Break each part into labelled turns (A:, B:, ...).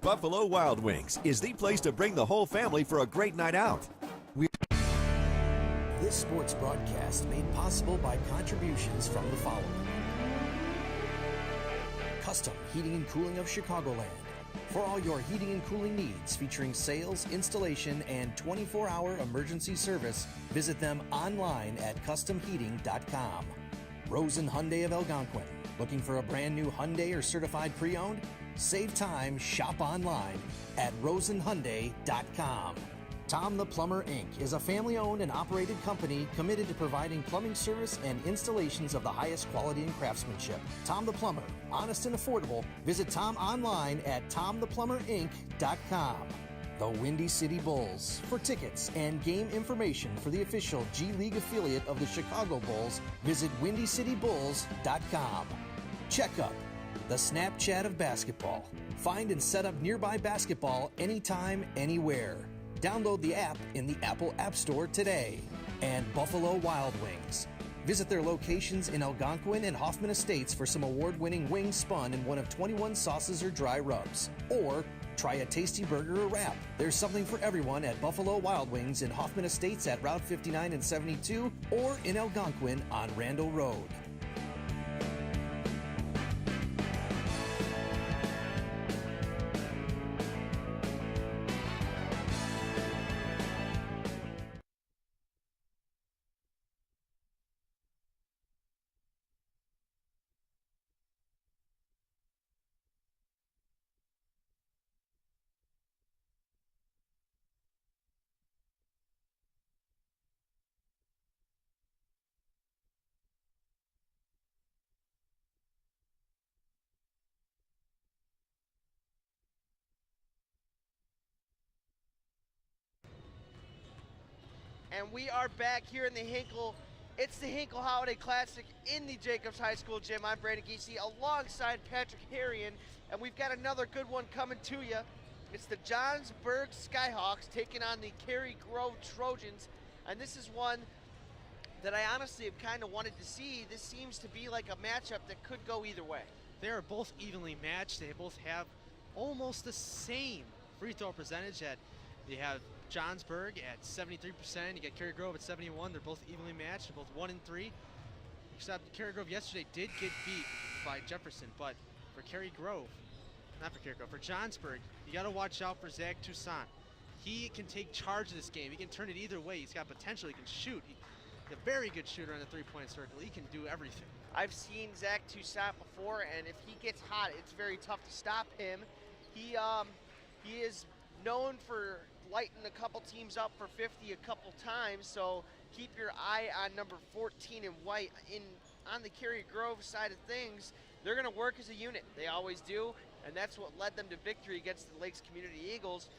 A: Buffalo Wild Wings is the place to bring the whole family for a great night out.
B: This sports broadcast made possible by contributions from the following. Custom Heating and Cooling of Chicagoland. For all your heating and cooling needs, featuring sales, installation, and 24-hour emergency service, visit them online at customheating.com. Rosen Hyundai of Algonquin. Looking for a brand new Hyundai or certified pre-owned? Save time, shop online at rosenhyundai.com. Tom the Plumber, Inc. is a family-owned and operated company committed to providing plumbing service and installations of the highest quality and craftsmanship. Tom the Plumber, honest and affordable. Visit Tom online at tomtheplumberinc.com. The Windy City Bulls. For tickets and game information for the official G League affiliate of the Chicago Bulls, visit windycitybulls.com. Checkup. The Snapchat of basketball. Find and set up nearby basketball anytime, anywhere. Download the app in the Apple App Store today. And Buffalo Wild Wings. Visit their locations in Algonquin and Hoffman Estates for some award-winning wings spun in one of 21 sauces or dry rubs. Or try a tasty burger or wrap. There's something for everyone at Buffalo Wild Wings in Hoffman Estates at Route 59 and 72 or in Algonquin on Randall Road.
C: And we are back here in the Hinkle. It's the Hinkle Holiday Classic in the Jacobs High School gym. I'm Brandon Giese alongside Patrick Harrion, and we've got another good one coming to you. It's the Johnsburg Skyhawks taking on the Cary-Grove Trojans, and this is one that I honestly have kind of wanted to see. This seems to be like a matchup that could go either way.
D: They are both evenly matched. They both have almost the same free throw percentage. You have Johnsburg at 73%, you got Cary-Grove at 71. They're both evenly matched. They're both 1 and 3. Except Cary-Grove yesterday did get beat by Jefferson, but for Cary-Grove, not for Cary-Grove, for Johnsburg, you got to watch out for Zach Toussaint. He can take charge of this game. He can turn it either way. He's got potential. He can shoot. He's a very good shooter on the three-point circle. He can do everything.
C: I've seen Zach Toussaint before, and if he gets hot, it's very tough to stop him. He is known for lighting a couple teams up for 50 a couple times, so keep your eye on number 14 in white. On the Cary-Grove side of things, they're going to work as a unit. They always do, and that's what led them to victory against the Lakes Community Eagles.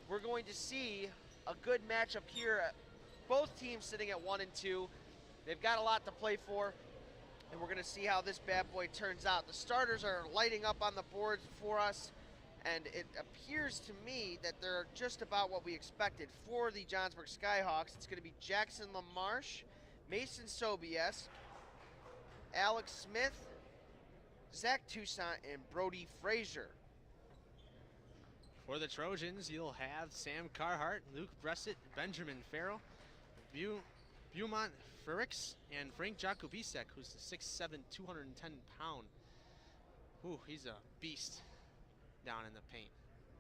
C: We're going to see a good matchup here. Both teams sitting at 1 and 2. They've got a lot to play for, and we're going to see how this bad boy turns out. The starters are lighting up on the boards for us, and it appears to me that they're just about what we expected. For the Johnsburg Skyhawks, it's going to be Jackson LaMarche, Mason Sobiesk, Alex Smith, Zach Toussaint, and Brody Frazier.
D: For the Trojans, you'll have Sam Carhart, Luke Bressett, Benjamin Farrell, Beaumont Frericks, and Frank Jakubisek, who's the 6'7", 210-pound. Ooh, he's a beast down in the paint.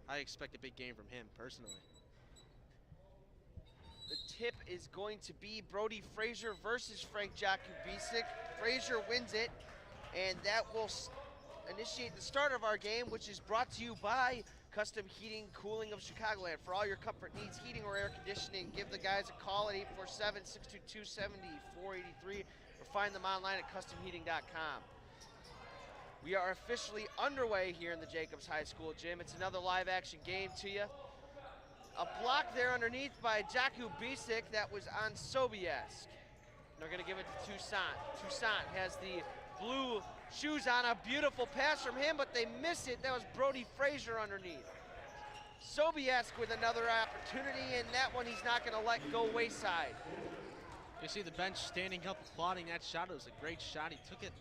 D: I expect a big game from him personally.
C: The tip is going to be Brody Frazier versus Frank Jakubisek. Frazier wins it, and that will initiate the start of our game, which is brought to you by Custom Heating Cooling of Chicagoland. For all your comfort needs, heating or air conditioning, give the guys a call at 847-622-7483 or find them online at customheating.com. We are officially underway here in the Jacobs High School gym. It's another live action game to you. A block there underneath by Jakubisek that was on Sobiesk. They're going to give it to Toussaint. Toussaint has the blue shoes on. A beautiful pass from him, but they miss it. That was Brody Frazier underneath. Sobiesk with another opportunity, and that one he's not going to let go wayside.
D: You see the bench standing up applauding that shot. It was a great shot. He took it.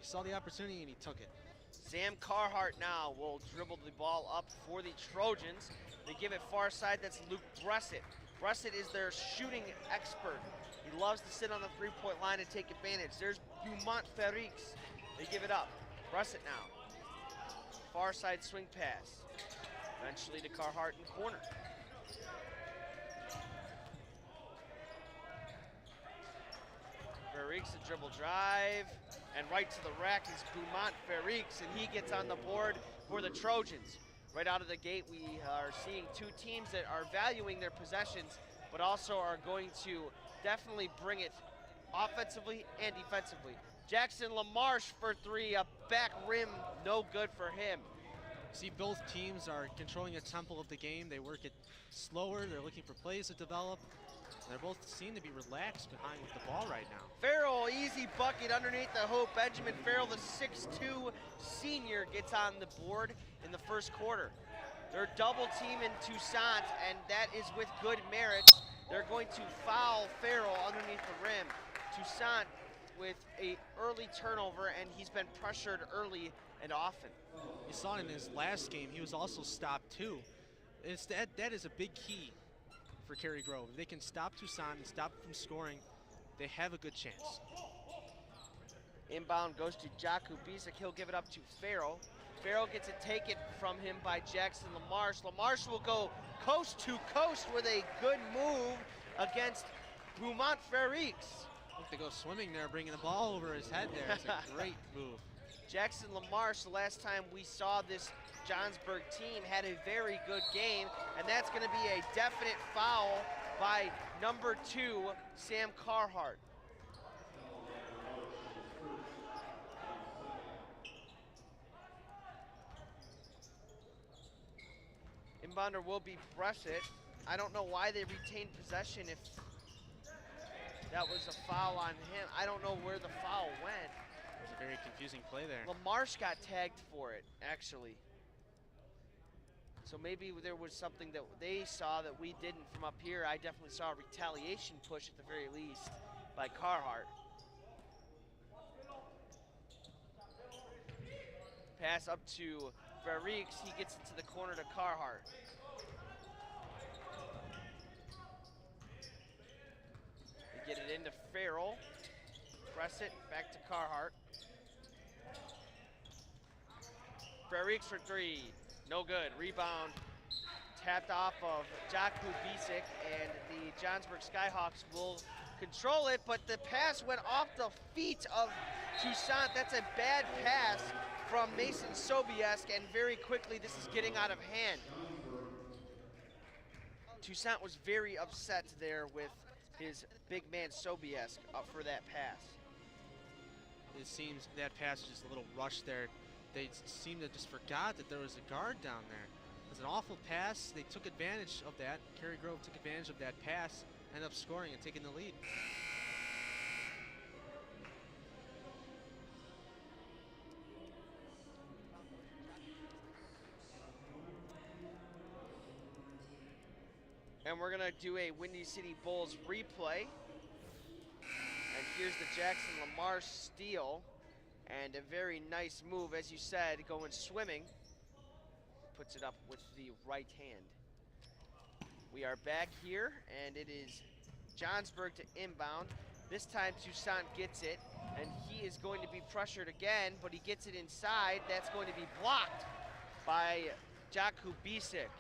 D: He saw the opportunity and he took it.
C: Sam Carhart now will dribble the ball up for the Trojans. They give it far side, that's Luke Bressett. Bressett is their shooting expert. He loves to sit on the three-point line and take advantage. There's Beaumont Ferrix. They give it up. Bressett now. Far side swing pass. Eventually to Carhart in corner. Ferrix, a dribble drive, and right to the rack is Beaumont Ferrix, and he gets on the board for the Trojans. Right out of the gate, we are seeing two teams that are valuing their possessions, but also are going to definitely bring it offensively and defensively. Jackson LaMarche for three, a back rim, no good for him.
D: See, both teams are controlling the tempo of the game. They work it slower. They're looking for plays to develop. They both seem to be relaxed behind with the ball right now.
C: Farrell, easy bucket underneath the hoop. Benjamin Farrell, the 6'2 senior, gets on the board in the first quarter. They're double teaming Toussaint, and that is with good merit. They're going to foul Farrell underneath the rim. Toussaint with a early turnover, and he's been pressured early and often.
D: You saw in his last game, he was also stopped too. That is a big key for Cary-Grove. If they can stop Toussaint and stop from scoring, they have a good chance.
C: Inbound goes to Jakub Bisek. He'll give it up to Farrell. Farrell gets it taken from him by Jackson LaMarche. LaMarche will go coast to coast with a good move against Beaumont Ferrix.
D: Look, they go swimming there, bringing the ball over his head there. It's a great move.
C: Jackson LaMarche, the last time we saw this Johnsburg team, had a very good game, and that's going to be a definite foul by number 2, Sam Carhart. Inbounder will be Bressett. I don't know why they retained possession if that was a foul on him. I don't know where the foul went.
D: It was a very confusing play there.
C: LaMarche got tagged for it, actually. So maybe there was something that they saw that we didn't from up here. I definitely saw a retaliation push at the very least by Carhart. Pass up to Ferrix. He gets it to the corner to Carhart. They get it into Farrell. Press it back to Carhart. Ferrix for three. No good. Rebound tapped off of Jakub Bisek, and the Johnsburg Skyhawks will control it, but the pass went off the feet of Toussaint. That's a bad pass from Mason Sobiesk, and very quickly this is getting out of hand. Toussaint was very upset there with his big man Sobiesk up for that pass.
D: It seems that pass was just a little rushed there. They seem to just forgot that there was a guard down there. It was an awful pass. They took advantage of that. Cary-Grove took advantage of that pass, ended up scoring and taking the lead.
C: And we're gonna do a Windy City Bulls replay. And here's the Jackson LaMarche steal. And a very nice move, as you said, going swimming. Puts it up with the right hand. We are back here, and it is Johnsburg to inbound. This time Toussaint gets it, and he is going to be pressured again, but he gets it inside. That's going to be blocked by Jakub Bisek.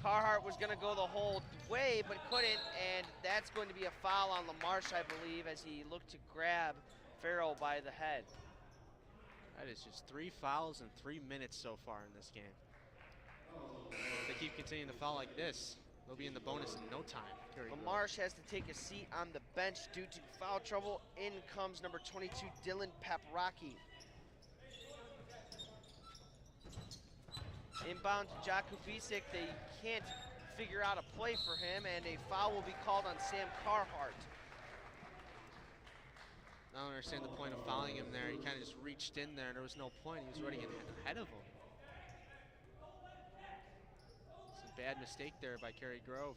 C: Carhart was going to go the whole way, but couldn't, and that's going to be a foul on LaMarche, I believe, as he looked to grab Farrell by the head.
D: That is just 3 fouls in 3 minutes so far in this game. If they keep continuing to foul like this, they'll be in the bonus in no time.
C: LaMarche has to take a seat on the bench due to foul trouble. In comes number 22, Dylan Paprocki. Inbound to Jakub Bisek. They can't figure out a play for him, and a foul will be called on Sam Carhart.
D: I don't understand the point of fouling him there. He kind of just reached in there, and there was no point. He was running ahead of him. It's a bad mistake there by Cary-Grove.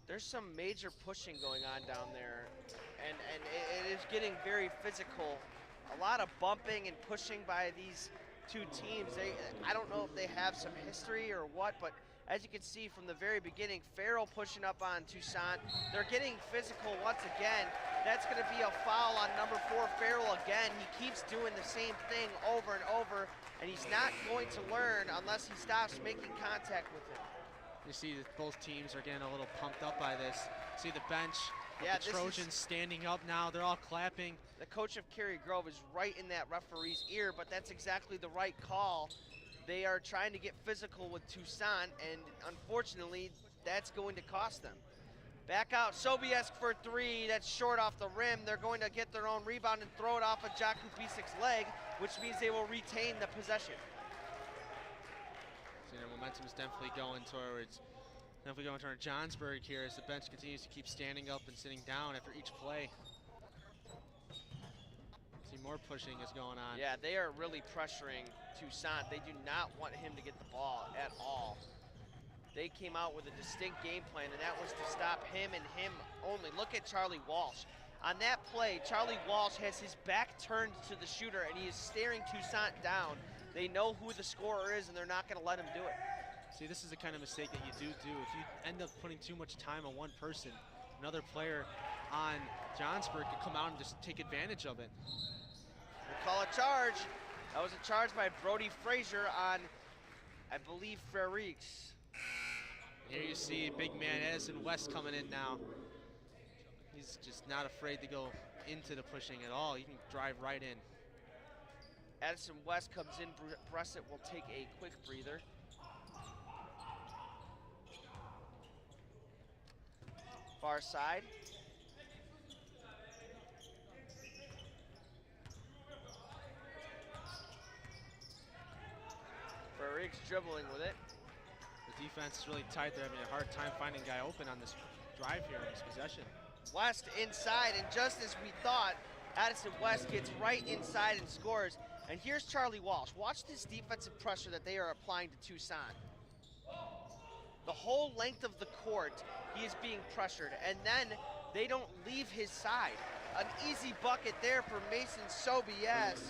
C: There's some major pushing going on down there, and it is getting very physical a lot of bumping and pushing by these two teams. I don't know if they have some history or what, but as you can see from the very beginning, Farrell pushing up on Toussaint. They're getting physical once again. That's going to be a foul on number 4, Farrell again. He keeps doing the same thing over and over, and he's not going to learn unless he stops making contact with him.
D: You see that both teams are getting a little pumped up by this. See the bench,
C: Yeah,
D: the Trojans standing up now. They're all clapping.
C: The coach of Cary-Grove is right in that referee's ear, but that's exactly the right call. They are trying to get physical with Toussaint, and unfortunately, that's going to cost them. Back out, Sobiesk for 3. That's short off the rim. They're going to get their own rebound and throw it off of Jakub Bisik's leg, which means they will retain the possession.
D: So their momentum is definitely going towards Johnsburg here as the bench continues to keep standing up and sitting down after each play. See more pushing is going on.
C: Yeah, they are really pressuring Toussaint. They do not want him to get the ball at all. They came out with a distinct game plan, and that was to stop him and him only. Look at Charlie Walsh. On that play, Charlie Walsh has his back turned to the shooter, and he is staring Toussaint down. They know who the scorer is, and they're not going to let him do it.
D: See, this is the kind of mistake that you do. If you end up putting too much time on one person, another player on Johnsburg could come out and just take advantage of it.
C: We'll call a charge. That was a charge by Brody Frazier on, I believe, Frerichs.
D: Here you see big man Addison West coming in now. He's just not afraid to go into the pushing at all. He can drive right in.
C: Addison West comes in. Bressett will take a quick breather. Far side. Frerichs dribbling with it.
D: The defense is really tight. They're having a hard time finding a guy open on this drive here in this possession.
C: West inside, and just as we thought, Addison West gets right inside and scores. And here's Charlie Walsh. Watch this defensive pressure that they are applying to Toussaint. The whole length of the court, he is being pressured, and then they don't leave his side. An easy bucket there for Mason Sobiesk.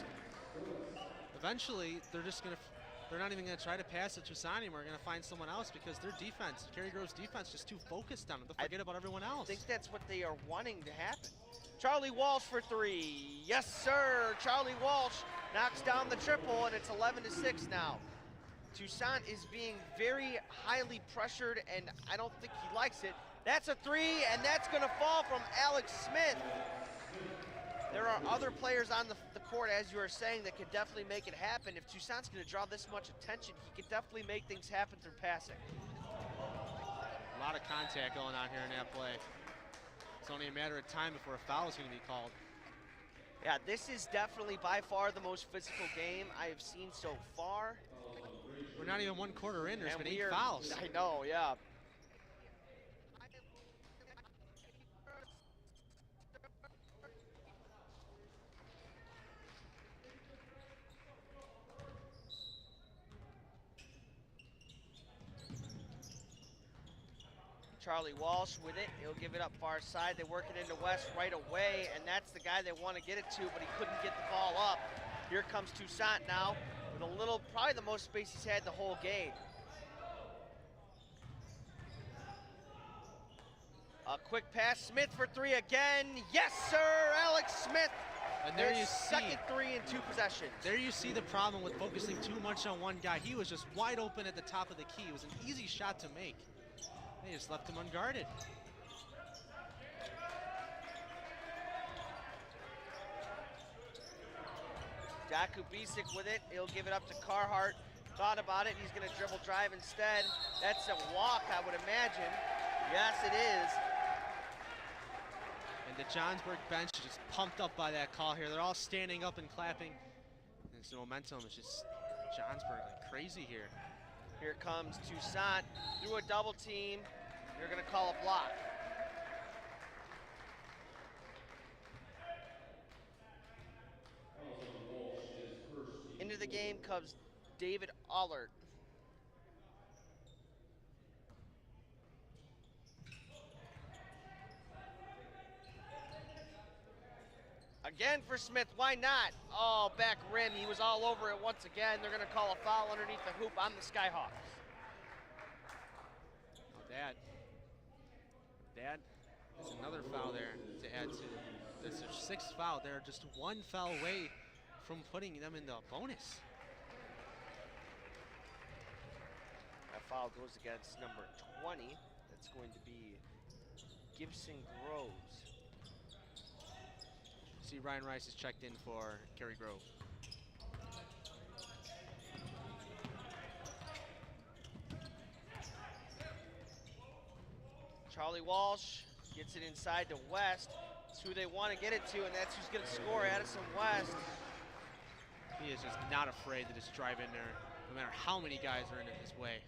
D: Eventually, they're not even gonna try to pass it to Toussaint anymore. They're gonna find someone else because their defense, Cary-Grove's defense, just too focused on it. They'll forget about everyone else.
C: I think that's what they are wanting to happen. Charlie Walsh for 3. Yes, sir. Charlie Walsh knocks down the triple, and it's 11-6 now. Toussaint is being very highly pressured, and I don't think he likes it. That's a 3, and that's going to fall from Alex Smith. There are other players on the court, as you are saying, that could definitely make it happen. If Toussaint's going to draw this much attention, he could definitely make things happen through passing.
D: A lot of contact going on here in that play. It's only a matter of time before a foul is going to be called.
C: Yeah, this is definitely by far the most physical game I have seen so far.
D: We're not even 1 quarter in. There's
C: And
D: been
C: we
D: 8
C: are-
D: fouls.
C: I know, yeah. Charlie Walsh with it. He'll give it up far side. They work it into West right away, and that's the guy they want to get it to, but he couldn't get the ball up. Here comes Toussaint now with a little, probably the most space he's had the whole game. A quick pass, Smith for 3 again. Yes, sir, Alex Smith.
D: And there you
C: His
D: see.
C: second 3 in 2 possessions.
D: There you see the problem with focusing too much on one guy. He was just wide open at the top of the key. It was an easy shot to make. They just left him unguarded.
C: Jakub Bisik with it. He'll give it up to Carhart. Thought about it. He's going to dribble drive instead. That's a walk, I would imagine. Yes, it is.
D: And the Johnsburg bench is just pumped up by that call here. They're all standing up and clapping. And the momentum is just Johnsburg like crazy here.
C: Here comes Toussaint through a double team. They're going to call a block. Into the game comes David Allard. Again for Smith, why not? Oh, back rim, he was all over it once again. They're gonna call a foul underneath the hoop on the Skyhawks.
D: Now that is another foul there to add to. That's their 6th foul. They're just 1 foul away from putting them in the bonus.
C: That foul goes against number 20. That's going to be Gibson Groves.
D: See, Ryan Rice is checked in for Cary-Grove.
C: Charlie Walsh gets it inside to West. It's who they want to get it to, and that's who's going to score, Addison West.
D: He is just not afraid to just drive in there, no matter how many guys are in his way.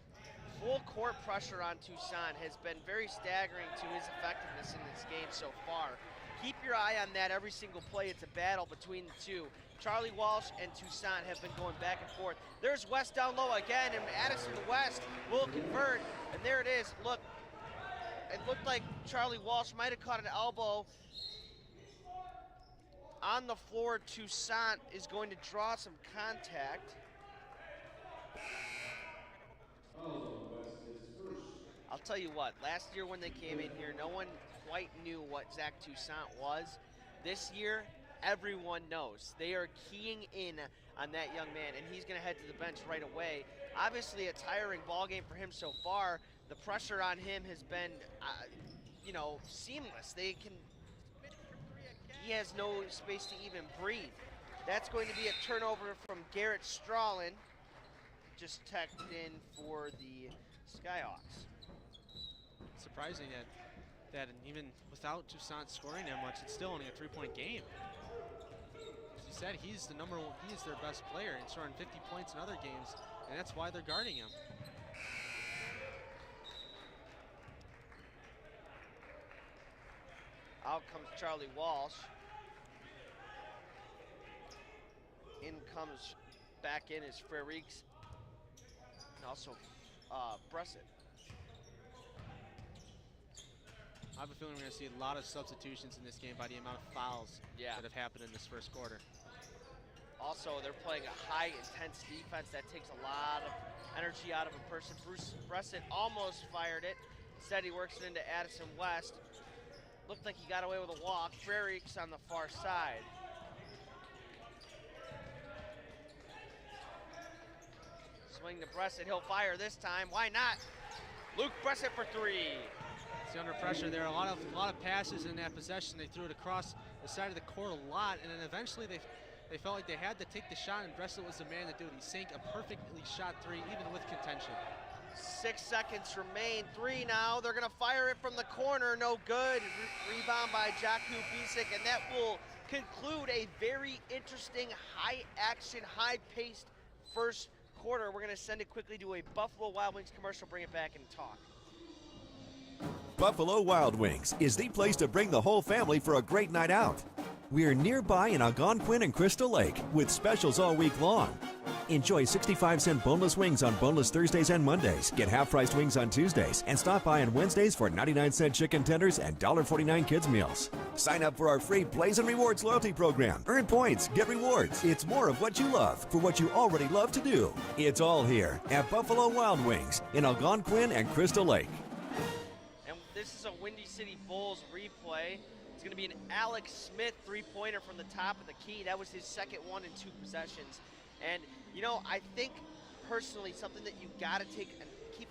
C: Full court pressure on Tucson has been very staggering to his effectiveness in this game so far. Keep your eye on that every single play. It's a battle between the two. Charlie Walsh and Tucson have been going back and forth. There's West down low again, and Addison West will convert. And there it is. Look, it looked like Charlie Walsh might have caught an elbow on the floor. Tucson is going to draw some contact. I'll tell you what, last year when they came in here, no one quite knew what Zach Toussaint was. This year, everyone knows. They are keying in on that young man, and he's going to head to the bench right away. Obviously, a tiring ball game for him so far. The pressure on him has been, seamless. He has no space to even breathe. That's going to be a turnover from Garrett Strawlin, just tucked in for the Skyhawks.
D: Surprising that even without Toussaint scoring that much, it's still only a 3-point game. As you said, he's the number one, he is their best player and scoring 50 points in other games, and that's why they're guarding him.
C: Out comes Charlie Walsh. In comes back in is Freriks, and also Bressett.
D: I have a feeling we're going to see a lot of substitutions in this game by the amount of fouls that have happened in this first quarter.
C: Also, they're playing a high intense defense that takes a lot of energy out of a person. Bressett almost fired it. Instead, he works it into Addison West. Looked like he got away with a walk. Freriks on the far side. Swing to Bressett, he'll fire this time. Why not? Luke Bressett for 3.
D: See, under pressure there, a lot of passes in that possession. They threw it across the side of the court a lot, and then eventually they felt like they had to take the shot, and Bressett was the man to do it. He sank a perfectly shot 3, even with contention.
C: 6 seconds remain. 3 now. They're going to fire it from the corner. No good. Rebound by Jakub Bisic, and that will conclude a very interesting, high-action, high-paced first quarter. We're going to send it quickly to a Buffalo Wild Wings commercial, bring it back and talk.
A: Buffalo Wild Wings is the place to bring the whole family for a great night out. We're nearby in Algonquin and Crystal Lake with specials all week long. Enjoy 65-cent boneless wings on boneless Thursdays and Mondays. Get half-priced wings on Tuesdays. And stop by on Wednesdays for 99-cent chicken tenders and $1.49 kids meals. Sign up for our free Blaze and Rewards loyalty program. Earn points, get rewards. It's more of what you love for what you already love to do. It's all here at Buffalo Wild Wings in Algonquin and Crystal Lake.
C: And this is a Windy City Bulls replay. It's going to be an Alex Smith three-pointer from the top of the key. That was his second one in 2 possessions. And, I think personally something that you got to keep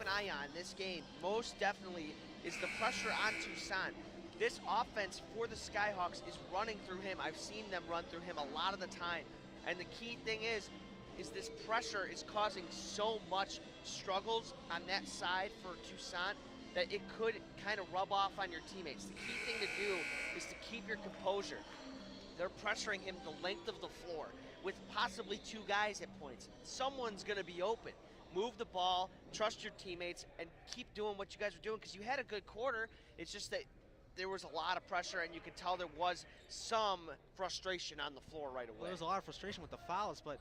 C: an eye on this game most definitely is the pressure on Toussaint. This offense for the Skyhawks is running through him. I've seen them run through him a lot of the time. And the key thing is this pressure is causing so much struggles on that side for Toussaint that it could kind of rub off on your teammates. The key thing to do is to keep your composure. They're pressuring him the length of the floor with possibly 2 guys at points. Someone's gonna be open. Move the ball, trust your teammates, and keep doing what you guys are doing, because you had a good quarter. It's just that there was a lot of pressure, and you could tell there was some frustration on the floor right away.
D: Well, there was a lot of frustration with the fouls, but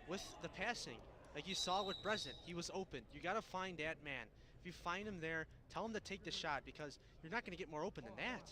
D: with the passing, like you saw with Bressett, he was open. You gotta find that man. If you find him there, tell him to take the shot, because you're not gonna get more open than that.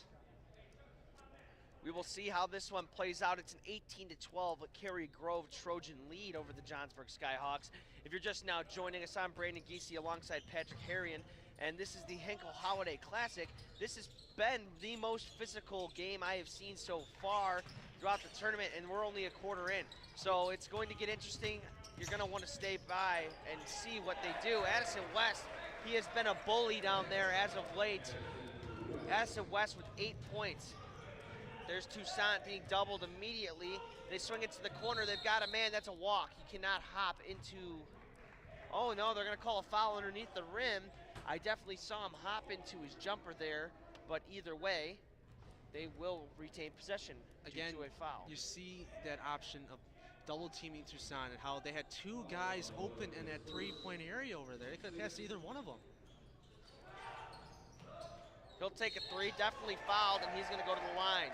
C: We will see how this one plays out. It's an 18-12 Cary-Grove Trojan lead over the Johnsburg Skyhawks. If you're just now joining us, I'm Brandon Giese alongside Patrick Harrion, and this is the Hinkle Holiday Classic. This has been the most physical game I have seen so far throughout the tournament, and we're only a quarter in. So it's going to get interesting. You're going to want to stay by and see what they do. Addison West, he has been a bully down there as of late. Addison West with 8 points. There's Toussaint being doubled immediately. They swing it to the corner. They've got a man. That's a walk. He cannot hop into... Oh, no, they're going to call a foul underneath the rim. I definitely saw him hop into his jumper there, but either way, they will retain possession due to a foul.
D: You see that option of double teaming Toussaint and how they had two guys open in that three-point area over there. They could have passed either one of them.
C: He'll take a three, definitely fouled, and he's going to go to the line.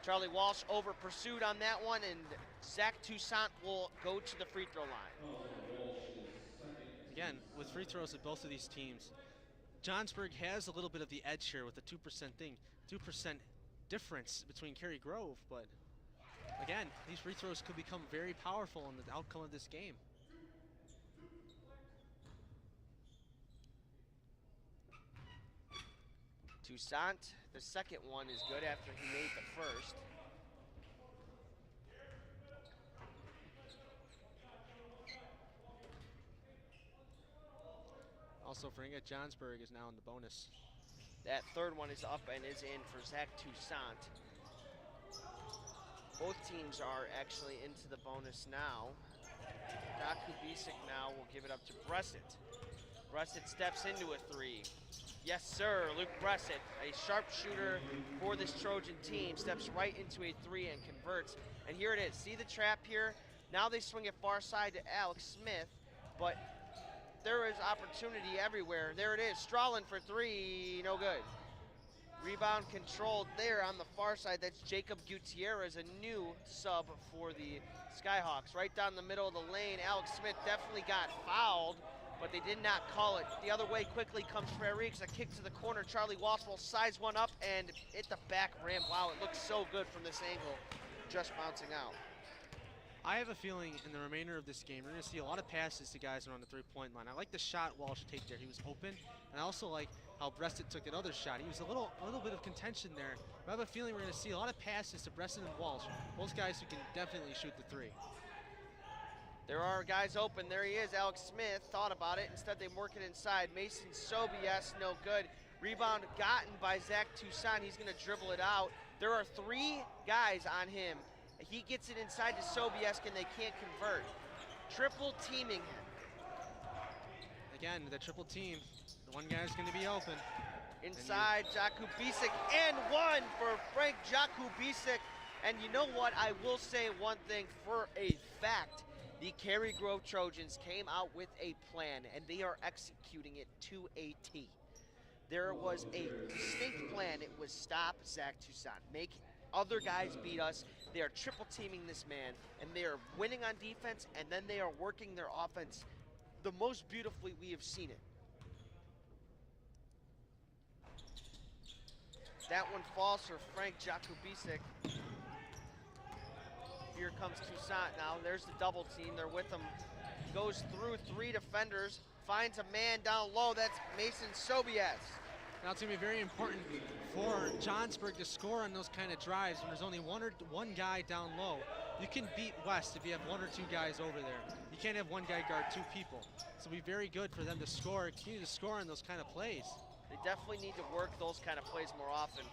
C: Charlie Walsh over pursued on that one, and Zach Toussaint will go to the free throw line.
D: Again, with free throws at both of these teams, Johnsburg has a little bit of the edge here with the 2% thing, 2% difference between Cary-Grove, but again, these free throws could become very powerful in the outcome of this game.
C: Toussaint, the second one is good after he made the first.
D: Also, forgetting that Johnsburg is now in the bonus.
C: That third one is up and is in for Zach Toussaint. Both teams are actually into the bonus now. Doc Kubisik now will give it up to Bressett. Bressett steps into a three. Yes, sir, Luke Bressett, a sharpshooter for this Trojan team, steps right into a three and converts. And here it is. See the trap here? Now they swing it far side to Alex Smith, but there is opportunity everywhere. There it is. Strawlin for three, no good. Rebound controlled there on the far side. That's Jacob Gutierrez, a new sub for the Skyhawks. Right down the middle of the lane, Alex Smith definitely got fouled, but they did not call it. The other way quickly comes Frerix, a kick to the corner. Charlie Walsh will size one up and hit the back rim. Wow, it looks so good from this angle, just bouncing out.
D: I have a feeling in the remainder of this game, we're going to see a lot of passes to guys around the three-point line. I like the shot Walsh take there. He was open, and I also like how Bressett took that other shot. He was a little bit of contention there. But I have a feeling we're going to see a lot of passes to Bressett and Walsh, both guys who can definitely shoot the three.
C: There are guys open. There he is. Alex Smith thought about it. Instead, they work it inside. Mason Sobies, no good. Rebound gotten by Zach Toussaint. He's going to dribble it out. There are three guys on him. He gets it inside to Sobiesk, and they can't convert. Triple teaming him.
D: Again, the triple team. The one guy's going to be open.
C: Inside, Jakubisik, and one for Frank Jakubisik. And you know what? I will say one thing for a fact. The Cary-Grove Trojans came out with a plan, and they are executing it to a T. There was a distinct plan. It was stop Zach Toussaint, make other guys beat us. They are triple teaming this man, and they are winning on defense, and then they are working their offense the most beautifully we have seen it. That one falls for Frank Jakubisik. Here comes Toussaint now. There's the double team. They're with him. Goes through three defenders. Finds a man down low. That's Mason Sobies.
D: Now it's going to be very important for Johnsburg to score on those kind of drives when there's only one guy down low. You can beat West if you have one or two guys over there. You can't have one guy guard two people. So it'll be very good for them to score, continue to score on those kind of plays.
C: They definitely need to work those kind of plays more often.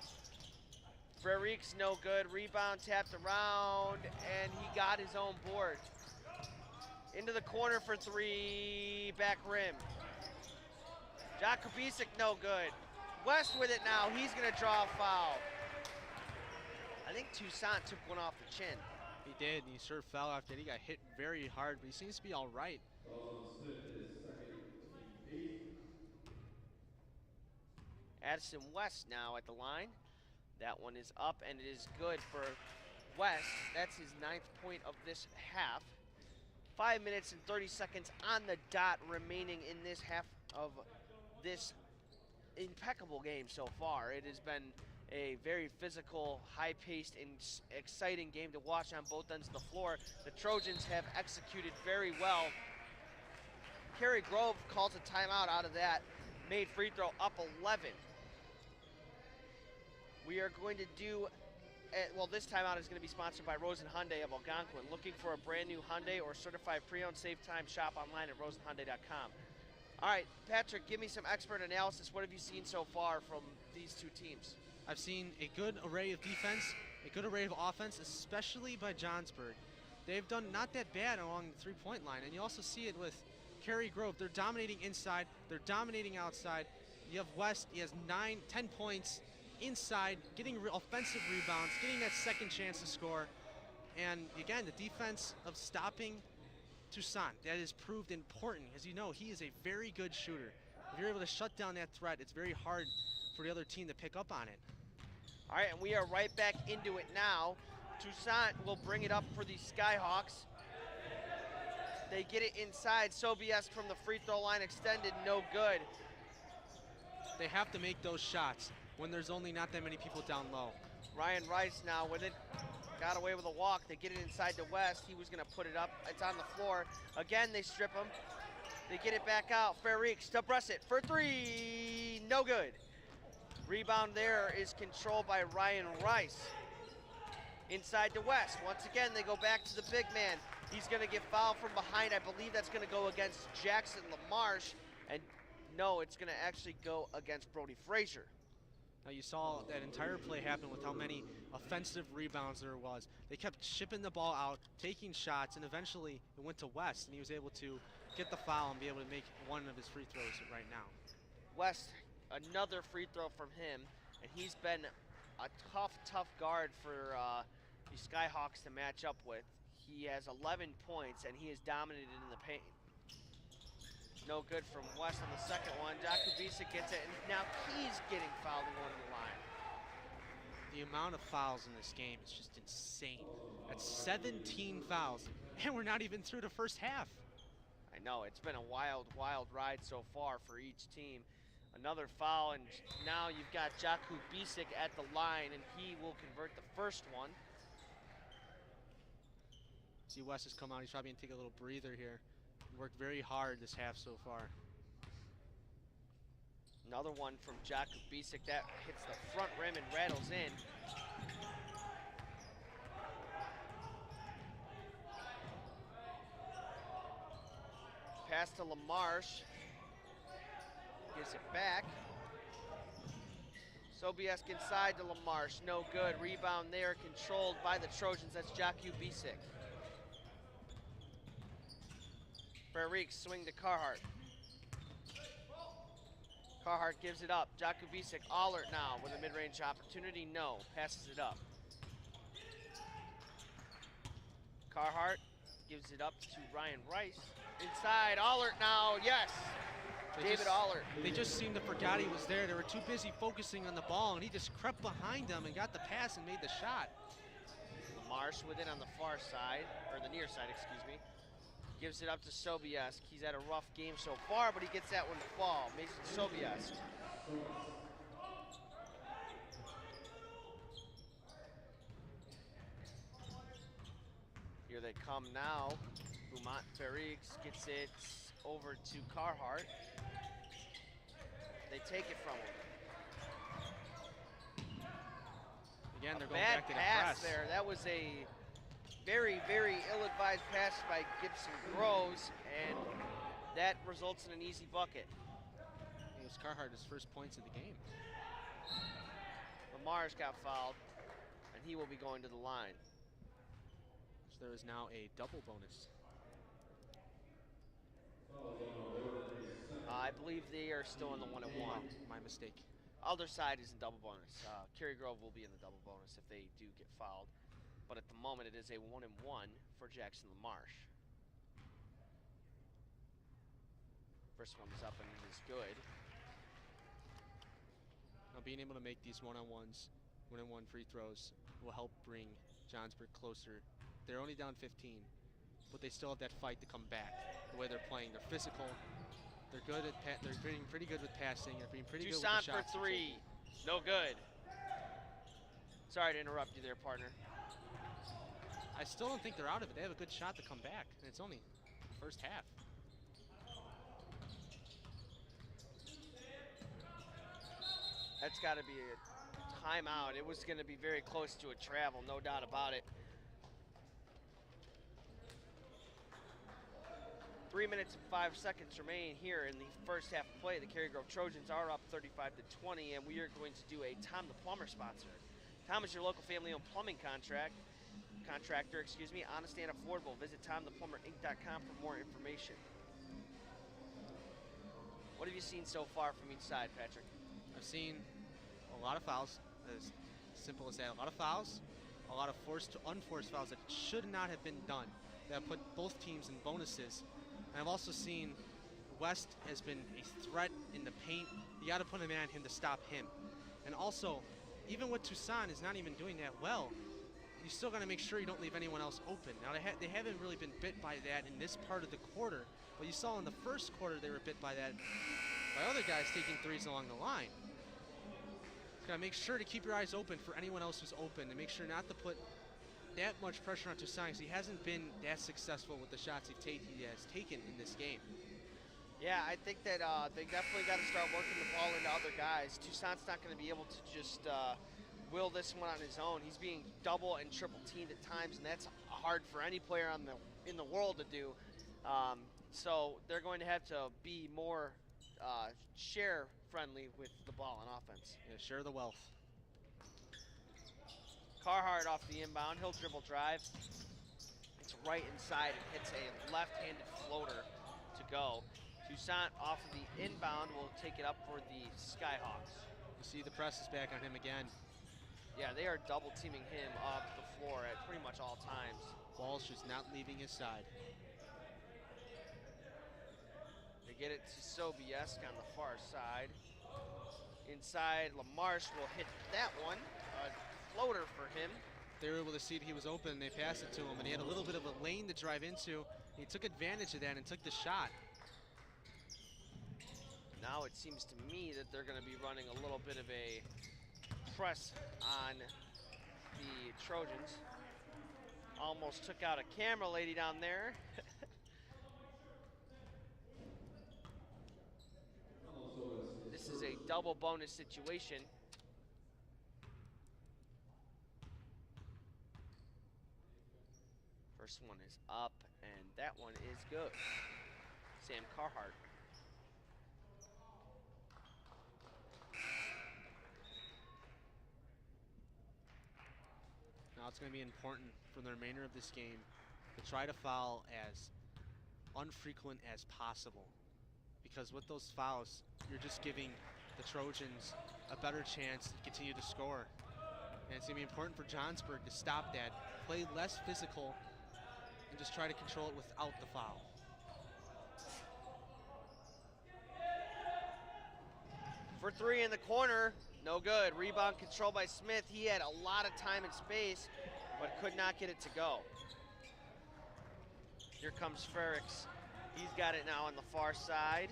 C: Frerix, no good. Rebound tapped around, and he got his own board. Into the corner for three, back rim. Jakubisik, no good. West with it now. He's going to draw a foul. I think Toussaint took one off the chin.
D: He did. He sure fell after he got hit very hard, but he seems to be all right.
C: Addison West now at the line. That one is up, and it is good for West. That's his 9th point of this half. 5 minutes and 30 seconds on the dot remaining in this half of this impeccable game so far. It has been a very physical, high-paced, and exciting game to watch on both ends of the floor. The Trojans have executed very well. Cary-Grove calls a timeout out of that. Made free throw up 11. We are going to do, well, this timeout is going to be sponsored by Rosen Hyundai of Algonquin. Looking for a brand new Hyundai or certified pre-owned safe time, shop online at rosenhyundai.com. All right, Patrick, give me some expert analysis. What have you seen so far from these two teams?
D: I've seen a good array of defense, a good array of offense, especially by Johnsburg. They've done not that bad along the three-point line, and you also see it with Cary-Grove. They're dominating inside, they're dominating outside. You have West, he has 10 points inside, getting offensive rebounds, getting that second chance to score. And again, the defense of stopping Toussaint, that has proved important. As you know, he is a very good shooter. If you're able to shut down that threat, it's very hard for the other team to pick up on it.
C: All right, and we are right back into it now. Toussaint will bring it up for the Skyhawks. They get it inside. Sobiesk from the free throw line extended, no good.
D: They have to make those shots when there's only not that many people down low.
C: Ryan Rice now with it. Got away with a walk. They get it inside to West. He was going to put it up. It's on the floor. Again, they strip him. They get it back out. Ferriques to Bressett for three. No good. Rebound there is controlled by Ryan Rice. Inside to West. Once again, they go back to the big man. He's going to get fouled from behind. I believe that's going to go against Jackson LaMarche. And no, it's going to actually go against Brody Frazier.
D: Now you saw that entire play happen with how many offensive rebounds there was. They kept shipping the ball out, taking shots, and eventually it went to West, and he was able to get the foul and be able to make one of his free throws right now.
C: West, another free throw from him, and he's been a tough guard for the Skyhawks to match up with. He has 11 points, and he is dominated in the paint. No good from West on the second one. Jakubisic gets it, and now he's getting fouled and going to the line.
D: The amount of fouls in this game is just insane. That's 17 fouls, and we're not even through the first half.
C: I know, it's been a wild ride so far for each team. Another foul, and now you've got Jakubisic at the line, and he will convert the first one.
D: See West has come out. He's probably going to take a little breather here. Worked very hard this half so far.
C: Another one from Jakubisic that hits the front rim and rattles in. Pass to LaMarche. Gives it back. Sobiesk inside to LaMarche. No good. Rebound there controlled by the Trojans. That's Jakubisic. Ferriques swing to Carhart. Carhart gives it up. Jakubisic, Allert now with a mid-range opportunity. No, passes it up. Carhart gives it up to Ryan Rice. Inside, Allert now, yes. David Allert.
D: They just seemed to forget he was there. They were too busy focusing on the ball, and he just crept behind them and got the pass and made the shot.
C: LaMarche with it on the far side, or the near side, excuse me. Gives it up to Sobiesk. He's had a rough game so far, but he gets that one to fall. Mason Sobiesk. Here they come now. Beaumont Ferriques gets it over to Carhart. They take it from him.
D: Again, they're going
C: bad
D: back to the
C: pass
D: press.
C: There. That was a very ill-advised pass by Gibson Groves, and that results in an easy bucket.
D: It was Carhart his first points of the game.
C: Lamar's got fouled, and he will be going to the line.
D: So there is now a double bonus.
C: I believe they are still in the 1-1.
D: My mistake.
C: Other side is in double bonus. Cary-Grove will be in the double bonus if they do get fouled. But at the moment, it is a 1-1 for Jackson LaMarche. First one is up and it is good.
D: Now being able to make these one-on-ones, one-on-one free throws will help bring Johnsburg closer. They're only down 15, but they still have that fight to come back. The way they're playing, they're physical. They're good at they're being pretty good with passing. They're being pretty good with the shots.
C: Toussaint for three, no good. Sorry to interrupt you there, partner.
D: I still don't think they're out of it. They have a good shot to come back, and it's only the first half.
C: That's got to be a timeout. It was going to be very close to a travel, no doubt about it. 3 minutes and 5 seconds remain here in the first half of play. The Cary-Grove Trojans are up 35-20, and we are going to do a Tom the Plumber sponsor. Tom is your local family-owned plumbing contractor, honest and affordable. Visit TomThePlumberInc.com for more information. What have you seen so far from each side, Patrick?
D: I've seen a lot of fouls, as simple as that. A lot of fouls, a lot of forced to unforced fouls that should not have been done, that put both teams in bonuses. And I've also seen West has been a threat in the paint. You got to put a man on him to stop him. And also, even with Tucson is not even doing that well, you still got to make sure you don't leave anyone else open. Now, they haven't really been bit by that in this part of the quarter, but you saw in the first quarter they were bit by that by other guys taking threes along the line. You got to make sure to keep your eyes open for anyone else who's open, and make sure not to put that much pressure on Tucson, because he hasn't been that successful with the shots he has taken in this game.
C: Yeah, I think that they definitely got to start working the ball into other guys. Tucson's not going to be able to just will this one on his own. He's being double and triple teamed at times, and that's hard for any player in the world to do. So they're going to have to be more share friendly with the ball on offense.
D: Yeah, share the wealth.
C: Carhart off the inbound. He'll dribble drive. It's right inside and hits a left-handed floater to go. Tucson off of the inbound will take it up for the Skyhawks.
D: You see the press is back on him again.
C: Yeah, they are double teaming him off the floor at pretty much all times.
D: Walsh is not leaving his side.
C: They get it to Sobiesk on the far side. Inside, Lamarche will hit that one. A floater for him.
D: They were able to see that he was open, and they passed it to him, and he had a little bit of a lane to drive into. He took advantage of that and took the shot.
C: Now it seems to me that they're going to be running a little bit of a press on the Trojans. Almost took out a camera lady down there. This is a double bonus situation. First one is up, and that one is good. Sam Carhart.
D: Now it's going to be important for the remainder of this game to try to foul as unfrequent as possible, because with those fouls, you're just giving the Trojans a better chance to continue to score. And it's going to be important for Johnsburg to stop that, play less physical, and just try to control it without the foul.
C: For three in the corner, no good. Rebound control by Smith. He had a lot of time and space, but could not get it to go. Here comes Ferrix. He's got it now on the far side.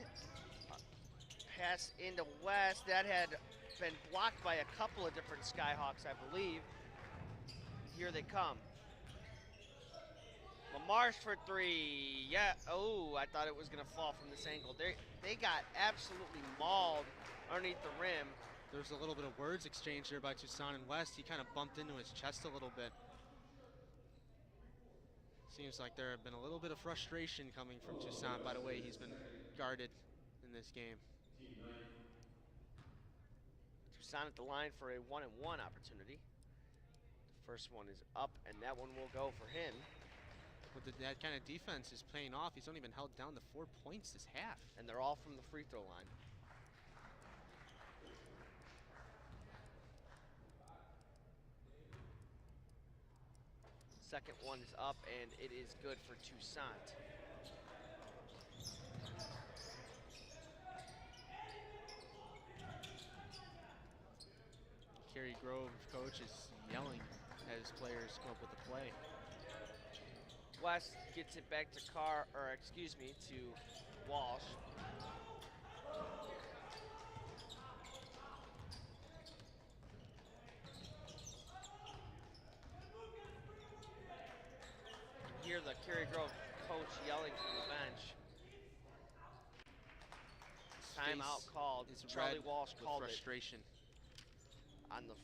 C: Pass into West. That had been blocked by a couple of different Skyhawks, I believe. Here they come. Lamarche for three. Yeah. Oh, I thought it was going to fall from this angle. They got absolutely mauled underneath the rim.
D: There's a little bit of words exchanged here by Tucson and West. He kind of bumped into his chest a little bit. Seems like there have been a little bit of frustration coming from Tucson by the way he's been guarded in this game.
C: Tucson at the line for a 1-and-1 opportunity. The first one is up, and that one will go for him.
D: With that kind of defense is paying off. He's only been held down to 4 points this half.
C: And they're all from the free throw line. Second one is up, and it is good for Toussaint.
D: Cary-Grove coach is yelling at his players to come up with a play.
C: West gets it back to to Walsh. hear the Cary-Grove coach yelling from the bench. Timeout called. Charlie Walsh called
D: frustration.
C: On the,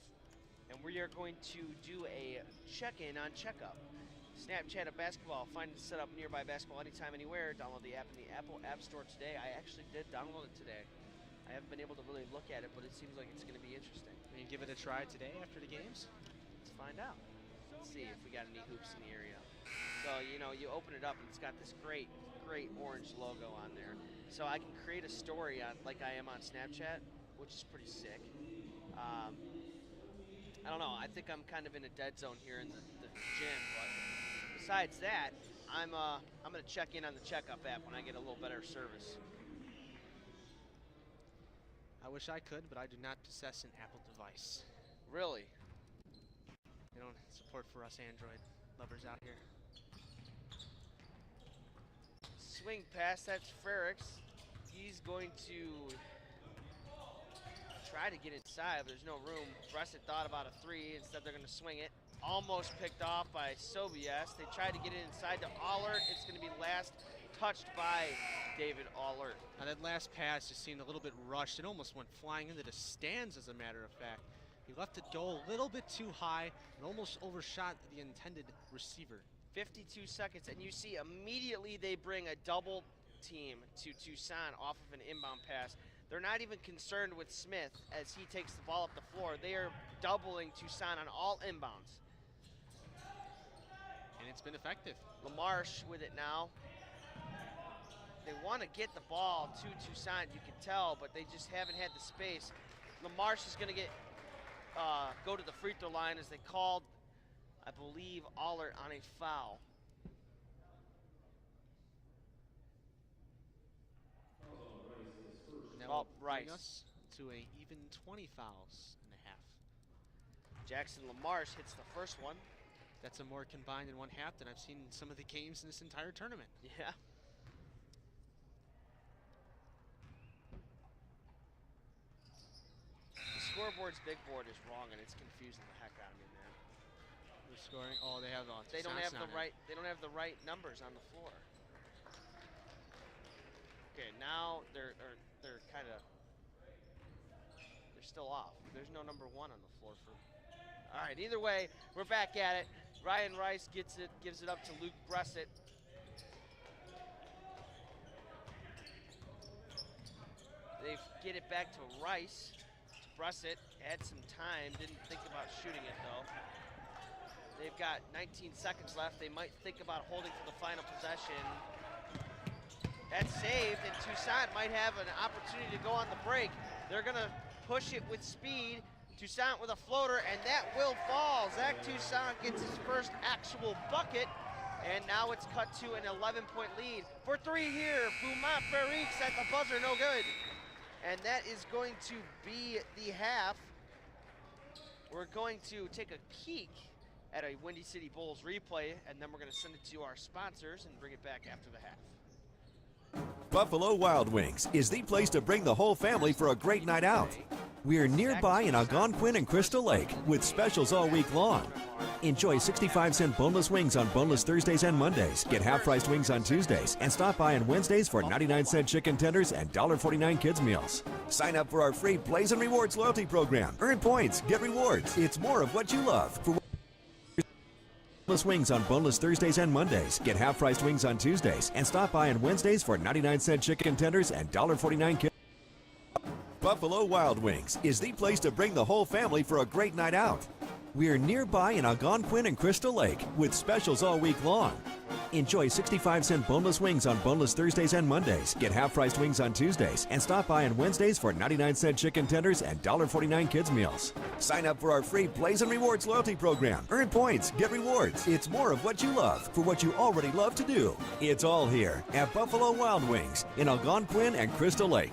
C: and we are going to do a check-in on checkup. Snapchat of basketball. Find and set up nearby basketball anytime, anywhere. Download the app in the Apple App Store today. I actually did download it today. I haven't been able to really look at it, but it seems like it's going to be interesting.
D: Will you give it a try today after the games?
C: Let's find out. Let's see if we got any hoops in the area. So, you know, you open it up and it's got this great orange logo on there. So I can create a story on, like I am on Snapchat, which is pretty sick. I don't know. I think I'm kind of in a dead zone here in the gym, but besides that, I'm going to check in on the checkup app when I get a little better service.
D: I wish I could, but I do not possess an Apple device.
C: Really?
D: They don't support for us Android lovers out here.
C: Swing pass, that's Frericks. He's going to try to get inside, but there's no room. Bressett thought about a three. Instead, they're going to swing it. Almost picked off by Sobies. They tried to get it inside to Allert. It's going to be last touched by David Allert.
D: Now that last pass just seemed a little bit rushed. It almost went flying into the stands, as a matter of fact. He left it go a little bit too high and almost overshot the intended receiver.
C: 52 seconds, and you see immediately they bring a double team to Tucson off of an inbound pass. They're not even concerned with Smith as he takes the ball up the floor. They are doubling Tucson on all inbounds.
D: And it's been effective.
C: LaMarche with it now. They want to get the ball to Tucson, you can tell, but they just haven't had the space. LaMarche is going to go to the free throw line as they called, I believe, Allert on a foul.
D: Now
C: Rice.
D: bring us to a even 20 fouls and a half.
C: Jackson LaMarche hits the first one.
D: That's a more combined in one half than I've seen in some of the games in this entire tournament.
C: Yeah. The scoreboard's big board is wrong, and it's confusing the heck out of me, man.
D: We're scoring. Oh, they have.
C: They don't have the right. They don't have the right numbers on the floor. Okay, now they're kind of. They're still off. There's no number 1 on the floor for. All right. Either way, we're back at it. Ryan Rice gets it, gives it up to Luke Bressett. They get it back to Rice. Bressett had some time, didn't think about shooting it though. They've got 19 seconds left. They might think about holding for the final possession. That's saved, and Tucson might have an opportunity to go on the break. They're gonna push it with speed. Toussaint with a floater, and that will fall. Zach Toussaint gets his first actual bucket, and now it's cut to an 11-point lead. For 3 here, Beaumont Ferriques at the buzzer, no good. And that is going to be the half. We're going to take a peek at a Windy City Bulls replay, and then we're going to send it to our sponsors and bring it back after the half.
A: Buffalo Wild Wings is the place to bring the whole family for a great night out. We're nearby in Algonquin and Crystal Lake with specials all week long. Enjoy 65-cent boneless wings on boneless Thursdays and Mondays. Get half-priced wings on Tuesdays. And stop by on Wednesdays for 99-cent chicken tenders and $1.49 kids meals. Sign up for our free Blaze and Rewards loyalty program. Earn points, get rewards. It's more of what you love. For boneless wings on boneless Thursdays and Mondays. Get half-priced wings on Tuesdays. And stop by on Wednesdays for 99-cent chicken tenders and $1.49 kids. Buffalo Wild Wings is the place to bring the whole family for a great night out. We're nearby in Algonquin and Crystal Lake with specials all week long. Enjoy 65-cent boneless wings on boneless Thursdays and Mondays. Get half-priced wings on Tuesdays. And stop by on Wednesdays for 99-cent chicken tenders and $1.49 kids meals. Sign up for our free Blaze and Rewards loyalty program. Earn points, get rewards. It's more of what you love for what you already love to do. It's all here at Buffalo Wild Wings in Algonquin and Crystal Lake.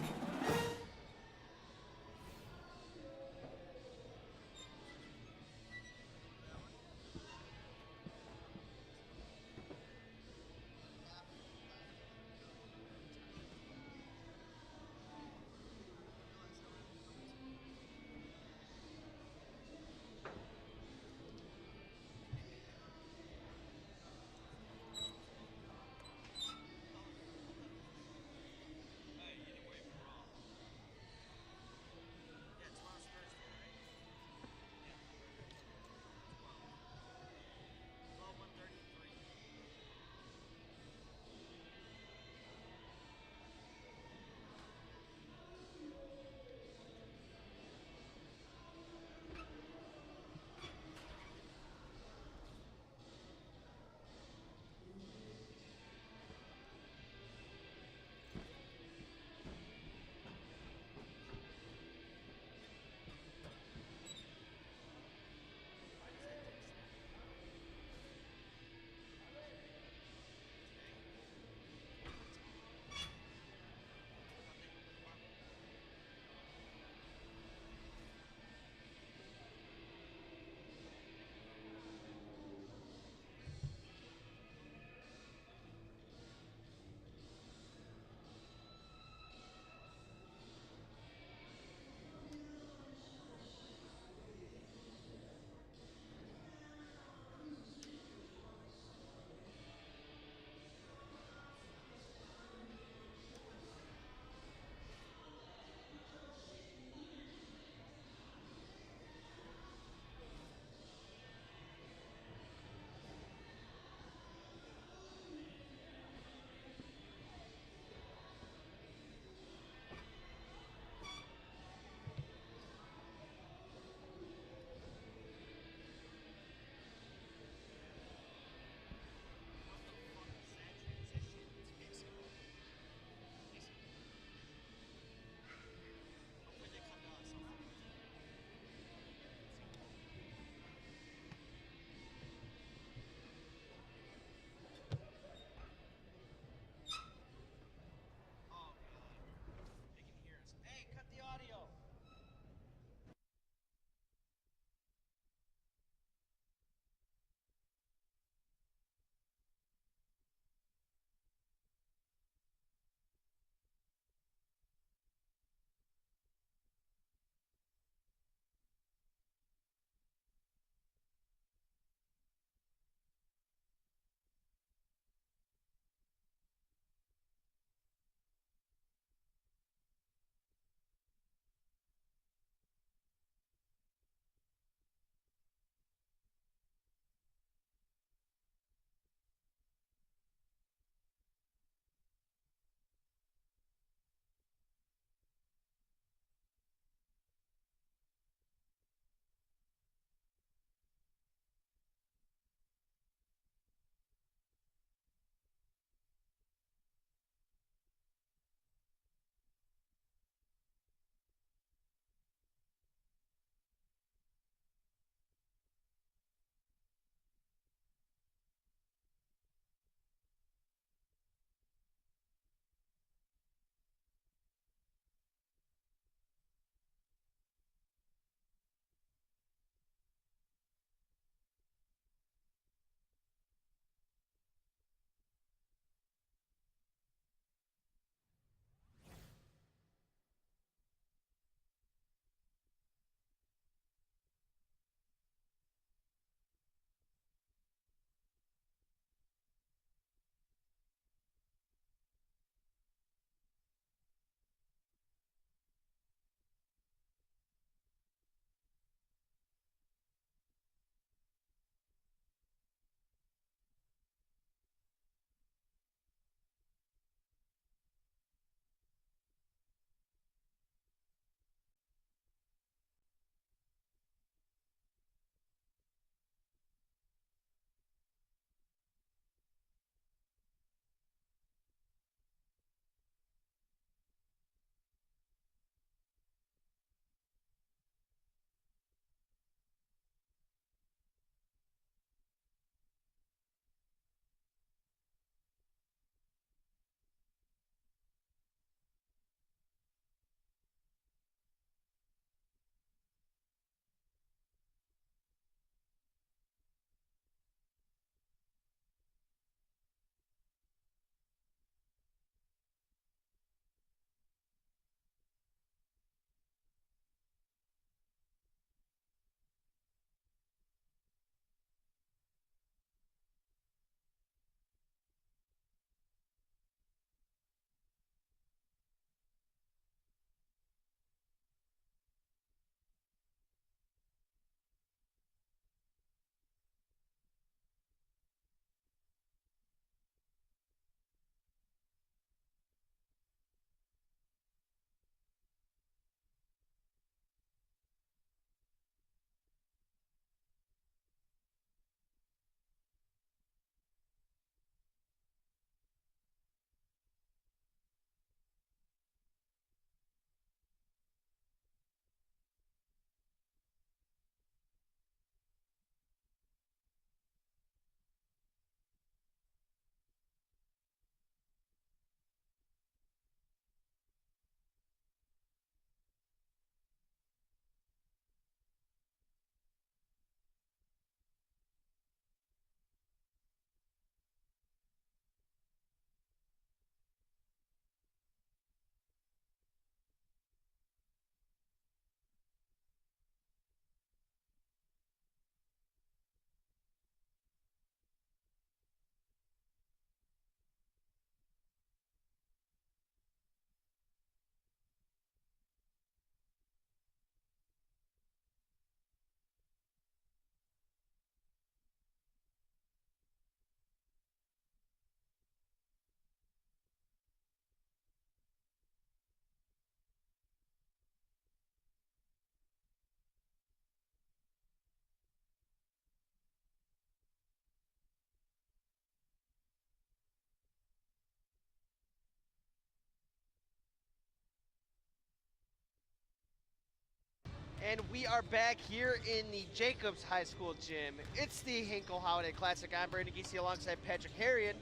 C: And we are back here in the Jacobs High School gym. It's the Hinkle Holiday Classic. I'm Brandon Giese alongside Patrick Harriet.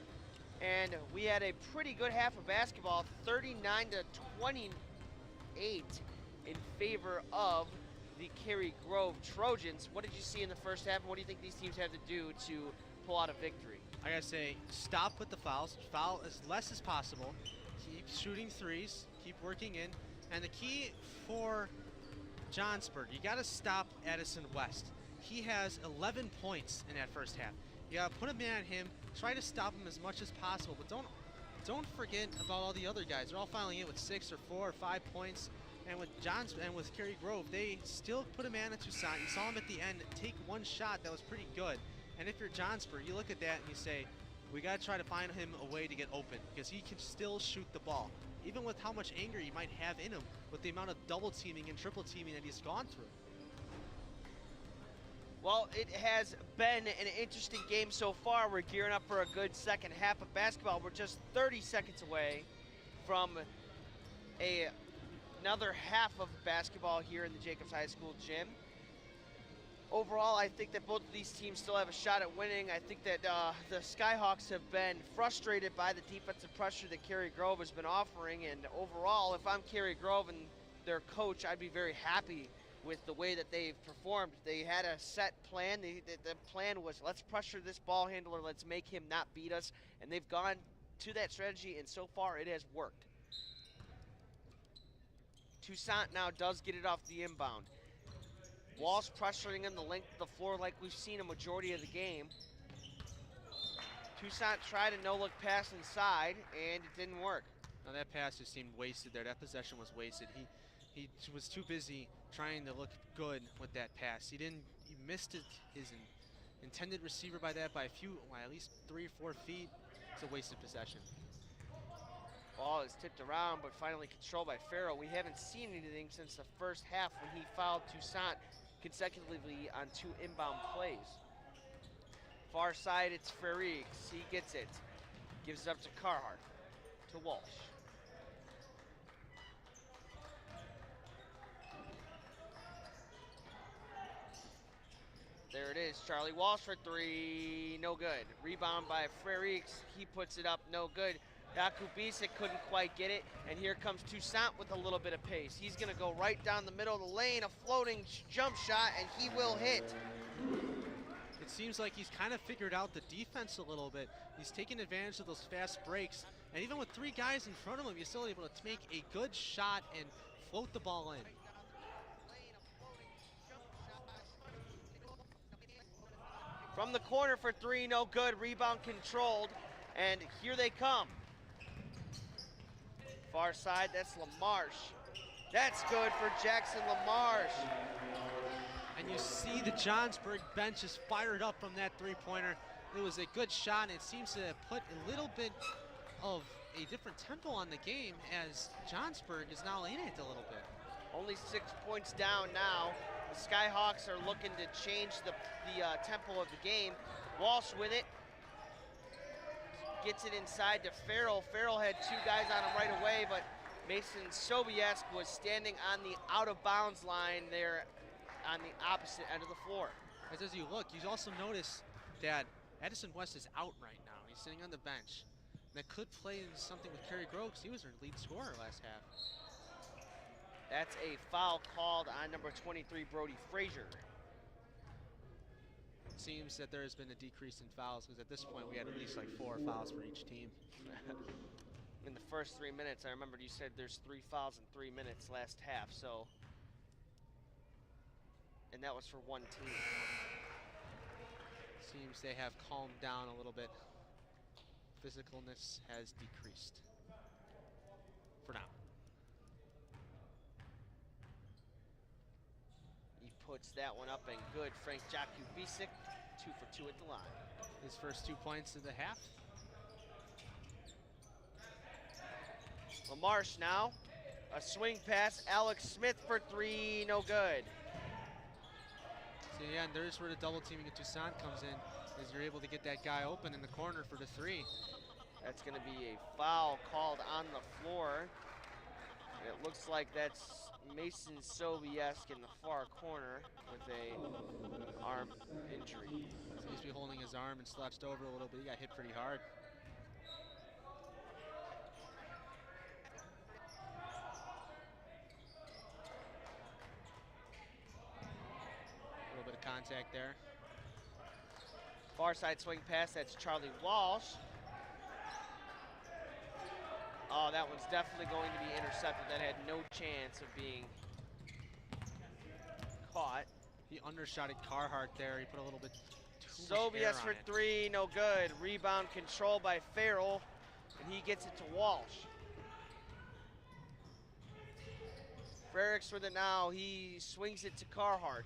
C: And we had a pretty good half of basketball, 39 to 28 in favor of the Cary-Grove Trojans. What did you see in the first half, and what do you think these teams have to do to pull out a victory?
D: I gotta say, stop with the fouls. Foul as less as possible. Keep shooting threes. Keep working in. And the key for Johnsburg, you gotta stop Addison West. He has 11 points in that first half. You gotta put a man on him, try to stop him as much as possible, but don't forget about all the other guys. They're all filing in with 6 or 4 or 5 points. And with with Cary-Grove, they still put a man at Toussaint. You saw him at the end take one shot that was pretty good. And if you're Johnsburg, you look at that and you say, we gotta try to find him a way to get open, because he can still shoot the ball. Even with how much anger you might have in him, with the amount of double teaming and triple teaming that he's gone through.
C: Well, it has been an interesting game so far. We're gearing up for a good second half of basketball. We're just 30 seconds away from another half of basketball here in the Jacobs High School gym. Overall, I think that both of these teams still have a shot at winning. I think that the Skyhawks have been frustrated by the defensive pressure that Cary-Grove has been offering, and overall, if I'm Cary-Grove and their coach, I'd be very happy with the way that they've performed. They had a set plan. The plan was, let's pressure this ball handler, let's make him not beat us, and they've gone to that strategy, and so far it has worked. Toussaint now does get it off the inbound. Walsh pressuring him the length of the floor like we've seen a majority of the game. Toussaint tried a no-look pass inside, and it didn't work.
D: Now that pass just seemed wasted there. That possession was wasted. He was too busy trying to look good with that pass. He missed his intended receiver by a few, at least 3 or 4 feet. It's a wasted possession.
C: Ball is tipped around, but finally controlled by Farrell. We haven't seen anything since the first half when he fouled Toussaint consecutively on 2 inbound plays. Far side, it's Ferrix. He gets it. Gives it up to Carhart, to Walsh. There it is, Charlie Walsh for 3, no good. Rebound by Ferrix, he puts it up, no good. Jakubisic couldn't quite get it, and here comes Toussaint with a little bit of pace. He's gonna go right down the middle of the lane, a floating jump shot, and he will hit.
D: It seems like he's kind of figured out the defense a little bit. He's taking advantage of those fast breaks, and even with 3 guys in front of him, he's still able to make a good shot and float the ball in.
C: From the corner for 3, no good. Rebound controlled, and here they come. Far side, that's LaMarche. That's good for Jackson LaMarche.
D: And you see the Johnsburg bench is fired up from that 3-pointer. It was a good shot, and it seems to have put a little bit of a different tempo on the game, as Johnsburg is now in it a little bit.
C: Only 6 points down now. The Skyhawks are looking to change the tempo of the game. Walsh with it. Gets it inside to Farrell. Farrell had 2 guys on him right away, but Mason Sobiesk was standing on the out-of-bounds line there on the opposite end of the floor.
D: As you look, you also notice that Addison West is out right now. He's sitting on the bench. That could play into something with Cary-Grove, because he was their lead scorer last half.
C: That's a foul called on number 23, Brody Frazier.
D: It seems that there has been a decrease in fouls, because at this point we had at least like 4 fouls for each team.
C: In the first 3 minutes, I remember you said there's 3 fouls in 3 minutes last half, so. And that was for 1 team.
D: Seems they have calmed down a little bit. Physicalness has decreased for now.
C: He puts that one up and good. Frank Jakubisic, 2 for 2 at the line.
D: His first 2 points of the half.
C: LaMarche now, a swing pass. Alex Smith for 3, no good.
D: So yeah, and there's where the double teaming at Toussaint comes in, is you're able to get that guy open in the corner for the 3.
C: That's gonna be a foul called on the floor. It looks like that's Mason Sobiesk in the far corner with a arm injury.
D: Seems to be holding his arm and slouched over a little bit. He got hit pretty hard. A little bit of contact there.
C: Far side swing pass, that's Charlie Walsh. Oh, that one's definitely going to be intercepted. That had no chance of being caught.
D: He undershotted Carhart there. He put a little bit too much air
C: Sobiesk
D: on
C: for
D: it.
C: three, no good. Rebound control by Farrell, and he gets it to Walsh. Frericks with it now. He swings it to Carhart.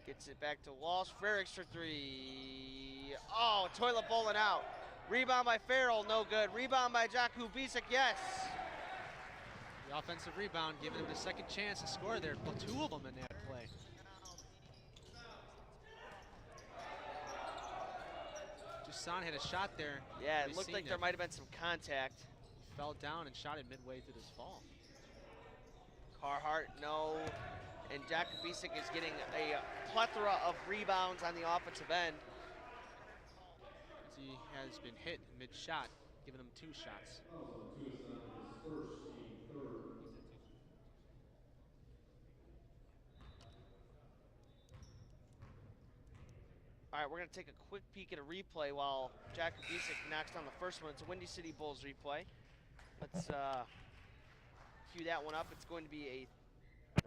C: Gets it back to Walsh. Frericks for three. Oh, toilet bowling out. Rebound by Farrell, no good. Rebound by Jakubisek, yes.
D: The offensive rebound, giving him the second chance to score there. Well, two of them in that play. Dusan had a shot there.
C: Yeah,
D: We
C: it looked
D: seen
C: like there might have been some contact.
D: He fell down and shot it midway through this fall.
C: Carhart, no. And Jakubisek is getting a plethora of rebounds on the offensive end.
D: He has been hit mid-shot, giving him two shots.
C: All right, we're going to take a quick peek at a replay while Jakubisek knocks down the first one. It's a Windy City Bulls replay. Let's cue that one up. It's going to be a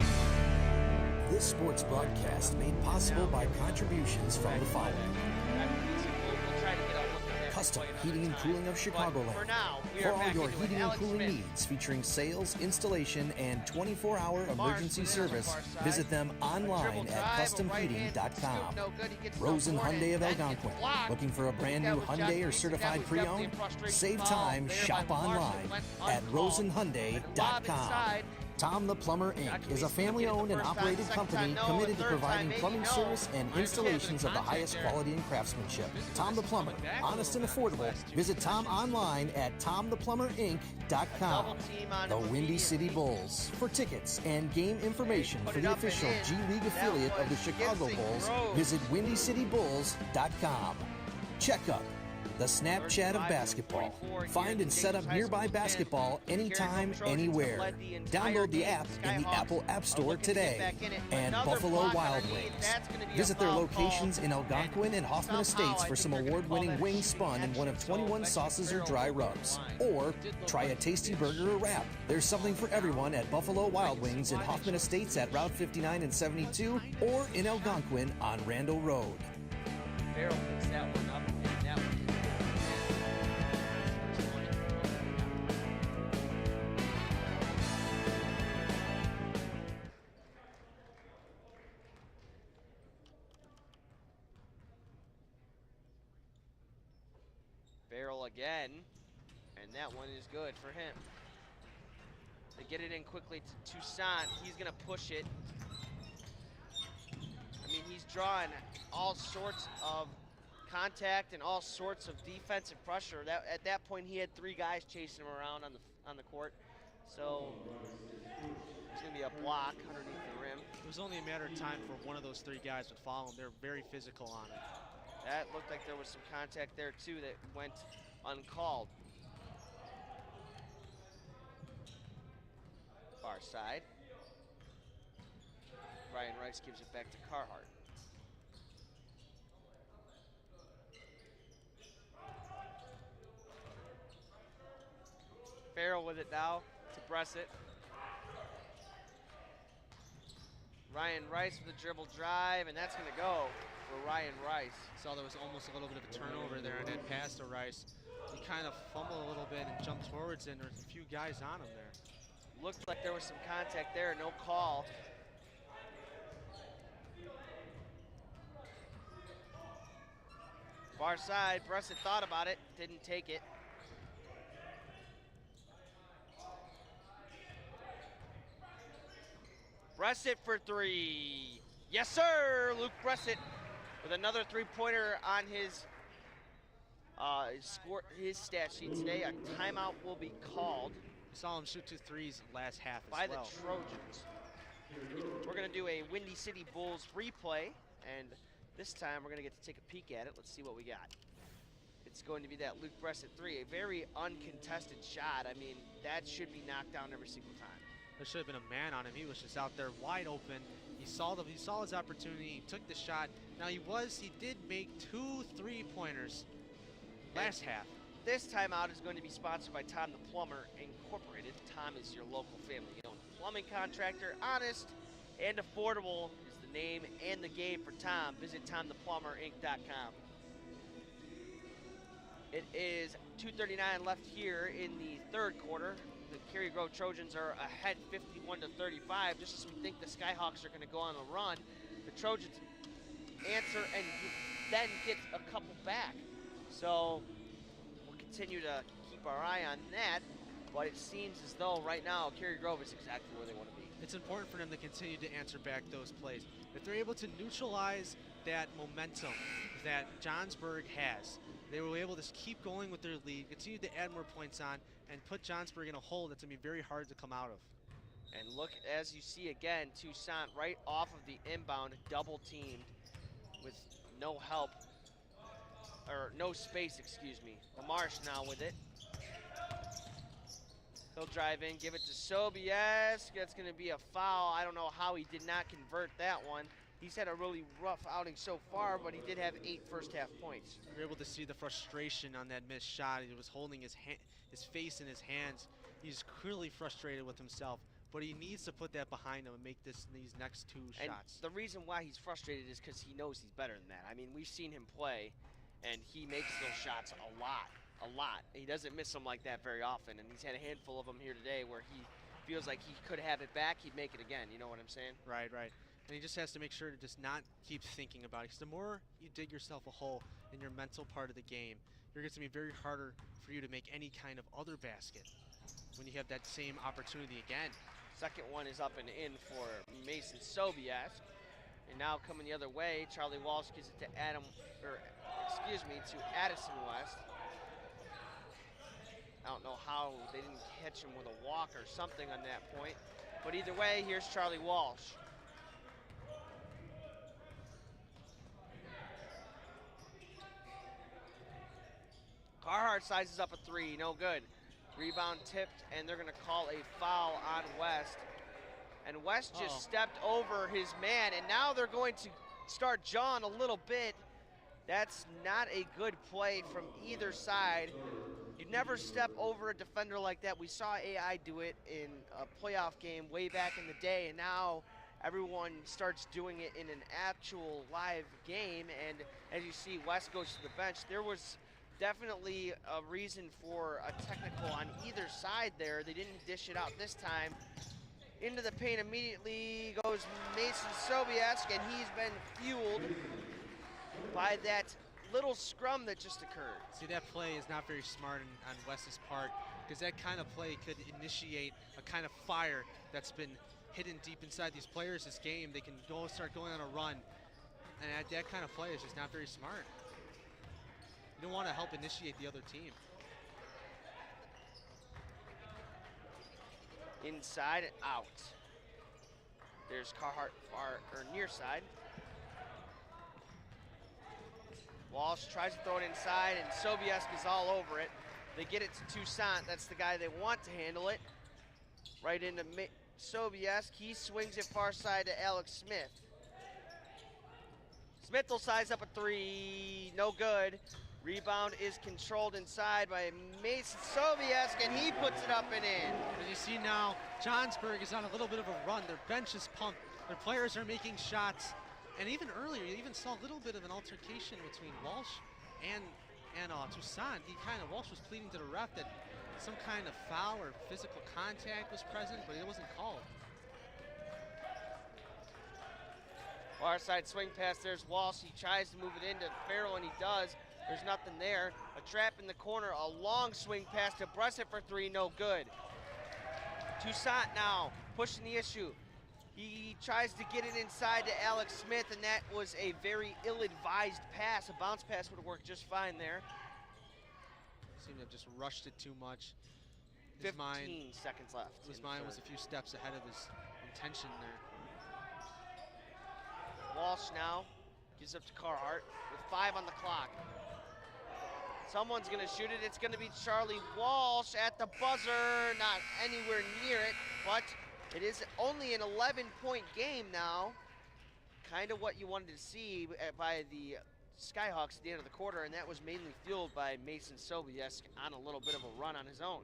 B: This sports broadcast made possible by contributions from the following.
C: We'll try to get a look at that
B: Custom
C: replay another
B: Heating and
C: time.
B: Cooling of
C: But
B: Chicagoland.
C: for now, we
B: For
C: are
B: all
C: back
B: your
C: into
B: heating
C: it.
B: and
C: Alex
B: cooling
C: Smith.
B: needs, featuring sales, installation, and 24-hour emergency
C: with it on the
B: service,
C: far side.
B: visit them
C: A dribble
B: online
C: drive,
B: at
C: a right-hand
B: customheating.com.
C: scoop, no good. He gets
B: Rosen
C: no corner,
B: Hyundai of
C: and that gets
B: Algonquin.
C: blocked.
B: Looking for a brand
C: That
B: new
C: was
B: Hyundai or
C: Jakubisek. That
B: certified
C: was definitely
B: pre-owned?
C: a frustration
B: Save
C: foul
B: time,
C: there
B: shop
C: by Marshall.
B: online
C: Went
B: at
C: uncalled. And a lob
B: rosenhyundai.com.
C: inside.
B: Tom the Plumber Inc. is a family-owned and operated company committed to providing plumbing service and installations of the highest quality and craftsmanship. Tom the Plumber, honest and affordable. Visit Tom online at tomtheplumberinc.com. The Windy City Bulls. For tickets and game information for the official G League affiliate of the Chicago Bulls, visit WindyCityBulls.com. Check up the Snapchat of basketball. Find and set up nearby basketball anytime, anywhere. Download the app in the Apple App Store today. And Buffalo Wild Wings. Visit their locations in Algonquin and Hoffman Estates for some award-winning wings spun in one of 21 sauces or dry rubs. Or try a tasty burger or wrap. There's something for everyone at Buffalo Wild Wings in Hoffman Estates at Route 59 and 72 or in Algonquin on Randall Road.
C: Farrell picks that one up, and that one Farrell again, and that one is good for him. They get it in quickly to Toussaint. He's going to push it. I mean, he's drawing all sorts of contact and all sorts of defensive pressure. At that point, he had three guys chasing him around on the court. So it's going to be a block underneath the rim.
D: It was only a matter of time for one of those three guys would follow him. They're very physical on it.
C: That looked like there was some contact there, too, that went uncalled. Far side. Ryan Rice gives it back to Carhart. Farrell with it now to Bressett. Ryan Rice with a dribble drive, and that's going to go for Ryan Rice.
D: Saw there was almost a little bit of a turnover there on that pass to Rice. He kind of fumbled a little bit and jumped towards it, and there's a few guys on him there.
C: Looked like there was some contact there, no call. Far side, Bressett thought about it, didn't take it. Bressett for three. Yes, sir, Luke Bressett with another three-pointer on his stat sheet today. A timeout will be called.
D: We saw him shoot 2 threes last half
C: by
D: as well.
C: the Trojans. We're going to do a Windy City Bulls replay, and this time we're going to get to take a peek at it. Let's see what we got. It's going to be that Luke Bressett 3, a very uncontested shot. I mean, that should be knocked down every single time.
D: There should have been a man on him. He was just out there wide open. He saw his opportunity. He took the shot. Now he did make 2 3-pointers last half.
C: This timeout is going to be sponsored by Tom the Plumber Incorporated. Tom is your local family-owned plumbing contractor. Honest and affordable is the name and the game for Tom. Visit TomThePlumberInc.com. It is 2:39 left here in the third quarter. The Cary-Grove Trojans are ahead 51-35. Just as we think the Skyhawks are going to go on a run, the Trojans answer and then get a couple back. So we'll continue to keep our eye on that, but it seems as though right now Cary-Grove is exactly where they want to be.
D: It's important for them to continue to answer back those plays. If they're able to neutralize that momentum that Johnsburg has, they will be able to keep going with their lead, continue to add more points on, and put Johnsburg in a hole that's going to be very hard to come out of.
C: And look, as you see again, Toussaint right off of the inbound, double teamed with no help, or no space, excuse me. Lamarche now with it. He'll drive in, give it to Sobiesk. That's going to be a foul. I don't know how he did not convert that one. He's had a really rough outing so far, but he did have 8 first-half points.
D: You're able to see the frustration on that missed shot. He was holding his face in his hands. He's clearly frustrated with himself, but he needs to put that behind him and make these next 2
C: And
D: shots.
C: the reason why he's frustrated is because he knows he's better than that. I mean, we've seen him play, and he makes those shots a lot. He doesn't miss them like that very often, and he's had a handful of them here today where he feels like he could have it back, he'd make it again. You know what I'm saying?
D: Right. And he just has to make sure to just not keep thinking about it. Because the more you dig yourself a hole in your mental part of the game, it's going to be very harder for you to make any kind of other basket when you have that same opportunity again.
C: Second one is up and in for Mason Sobiesk. And now coming the other way, Charlie Walsh gives it to to Addison West. I don't know how they didn't catch him with a walk or something on that point. But either way, here's Charlie Walsh. Carhart sizes up a 3, no good. Rebound tipped, and they're going to call a foul on West. And West just stepped over his man, and now they're going to start jawing a little bit. That's not a good play from either side. You never step over a defender like that. We saw AI do it in a playoff game way back in the day, and now everyone starts doing it in an actual live game. And as you see, West goes to the bench. There was definitely a reason for a technical on either side there. They didn't dish it out this time. Into the paint immediately goes Mason Sobiesk, and he's been fueled by that little scrum that just occurred.
D: See, that play is not very smart on West's part, because that kind of play could initiate a kind of fire that's been hidden deep inside these players this game. They can start going on a run, and that kind of play is just not very smart. You don't want to help initiate the other team.
C: Inside and out. There's Carhart near side. Walsh tries to throw it inside, and Sobiesk is all over it. They get it to Toussaint. That's the guy they want to handle it. Right into Sobiesk. He swings it far side to Alex Smith. Smith will size up a 3. No good. Rebound is controlled inside by Mason Sobiesk, and he puts it up and in.
D: As you see now, Johnsburg is on a little bit of a run. Their bench is pumped. Their players are making shots. And even earlier, you even saw a little bit of an altercation between Walsh and Toussaint. Walsh was pleading to the ref that some kind of foul or physical contact was present, but it wasn't called.
C: Far side swing pass, there's Walsh. He tries to move it into Farrell, and he does. There's nothing there. A trap in the corner, a long swing pass to Bressett for 3, no good. Toussaint now pushing the issue. He tries to get it inside to Alex Smith, and that was a very ill-advised pass. A bounce pass would have worked just fine there.
D: Seemed to have just rushed it too much.
C: 15 seconds left.
D: Mine was a few steps ahead of his intention there.
C: Walsh now gives up to Carhart with 5 on the clock. Someone's gonna shoot it. It's gonna be Charlie Walsh at the buzzer. Not anywhere near it, but it is only an 11-point game now. Kind of what you wanted to see by the Skyhawks at the end of the quarter, and that was mainly fueled by Mason Sobiesk on a little bit of a run on his own.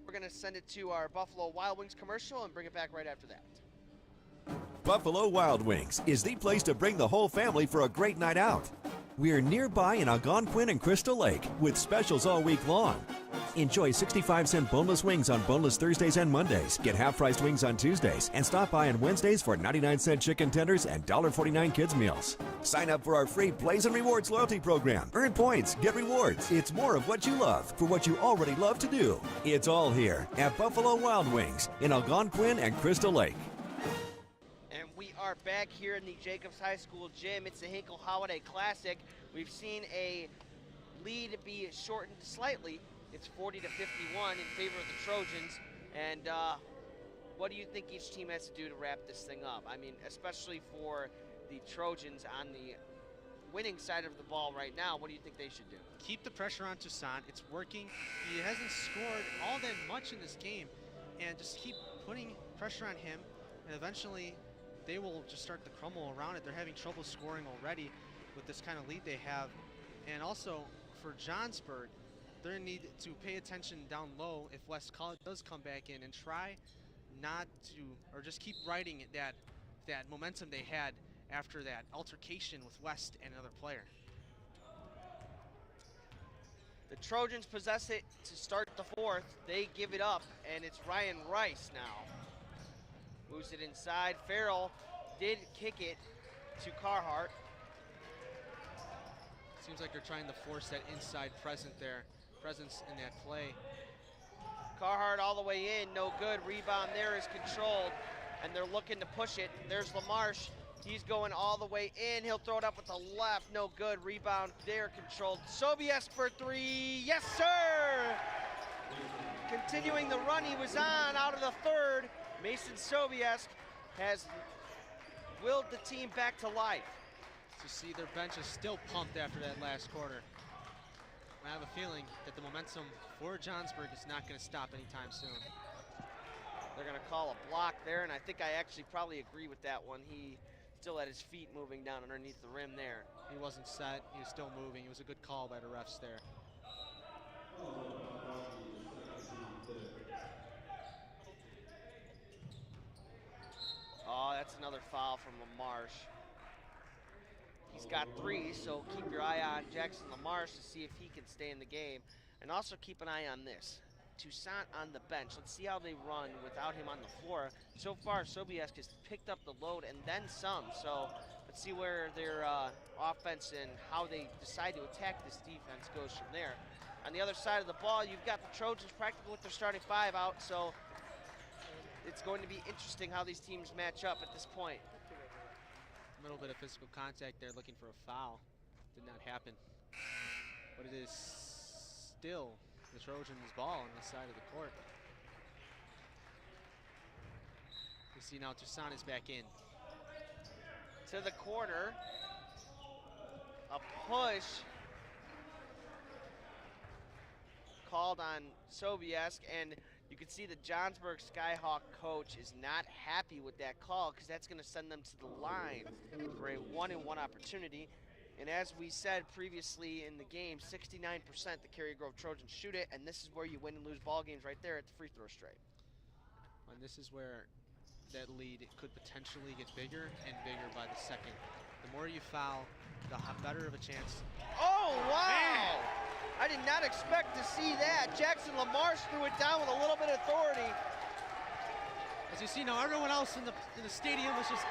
C: We're gonna send it to our Buffalo Wild Wings commercial and bring it back right after that.
A: Buffalo Wild Wings is the place to bring the whole family for a great night out. We're nearby in Algonquin and Crystal Lake with specials all week long. Enjoy 65-cent boneless wings on boneless Thursdays and Mondays. Get half-priced wings on Tuesdays. And stop by on Wednesdays for 99-cent chicken tenders and $1.49 kids meals. Sign up for our free Blaze and Rewards loyalty program. Earn points, get rewards. It's more of what you love for what you already love to do. It's all here at Buffalo Wild Wings in Algonquin and Crystal Lake.
C: And we are back here in the Jacobs High School gym. It's the Hinkle Holiday Classic. We've seen a lead be shortened slightly. It's 40 to 51 in favor of the Trojans. And what do you think each team has to do to wrap this thing up? I mean, especially for the Trojans on the winning side of the ball right now, what do you think they should do?
D: Keep the pressure on Toussaint. It's working. He hasn't scored all that much in this game, and just keep putting pressure on him, and eventually they will just start to crumble around it. They're having trouble scoring already with this kind of lead they have. And also for Johnsburg, they need to pay attention down low if West College does come back in and try not to, or just keep riding that momentum they had after that altercation with West and another player.
C: The Trojans possess it to start the fourth. They give it up, and it's Ryan Rice now. Moves it inside. Farrell did kick it to Carhart.
D: Seems like they're trying to force that inside presence in that play.
C: Carhart all the way in, no good. Rebound there is controlled, and they're looking to push it. There's LaMarche. He's going all the way in. He'll throw it up with the left, no good. Rebound there controlled. Sobiesk for 3, yes sir! Continuing the run he was on out of the third, Mason Sobiesk has willed the team back to life.
D: To see their bench is still pumped after that last quarter. I have a feeling that the momentum for Johnsburg is not going to stop anytime soon.
C: They're going to call a block there, and I think I actually probably agree with that one. He still had his feet moving down underneath the rim there.
D: He wasn't set. He was still moving. It was a good call by the refs there.
C: Oh, that's another foul from LaMarche. He's got 3, so keep your eye on Jackson LaMarche to see if he can stay in the game. And also keep an eye on this. Toussaint on the bench. Let's see how they run without him on the floor. So far, Sobiesk has picked up the load and then some. So let's see where their offense and how they decide to attack this defense goes from there. On the other side of the ball, you've got the Trojans practically with their starting 5 out. So it's going to be interesting how these teams match up at this point.
D: A little bit of physical contact there, looking for a foul. Did not happen. But it is still the Trojans' ball on this side of the court. You see now Toussaint is back in.
C: To the corner. A push. Called on Sobiesk, and you can see the Johnsburg Skyhawk coach is not happy with that call because that's going to send them to the line for a 1-and-1 opportunity. And as we said previously in the game, 69% the Cary-Grove Trojans shoot it, and this is where you win and lose ball games right there at the free throw stripe.
D: And this is where that lead could potentially get bigger and bigger by the second. The more you foul, the better of a chance.
C: Oh, wow!
D: Man.
C: I did not expect to see that. Jackson LaMarche threw it down with a little bit of authority.
D: As you see now, everyone else in the stadium is just,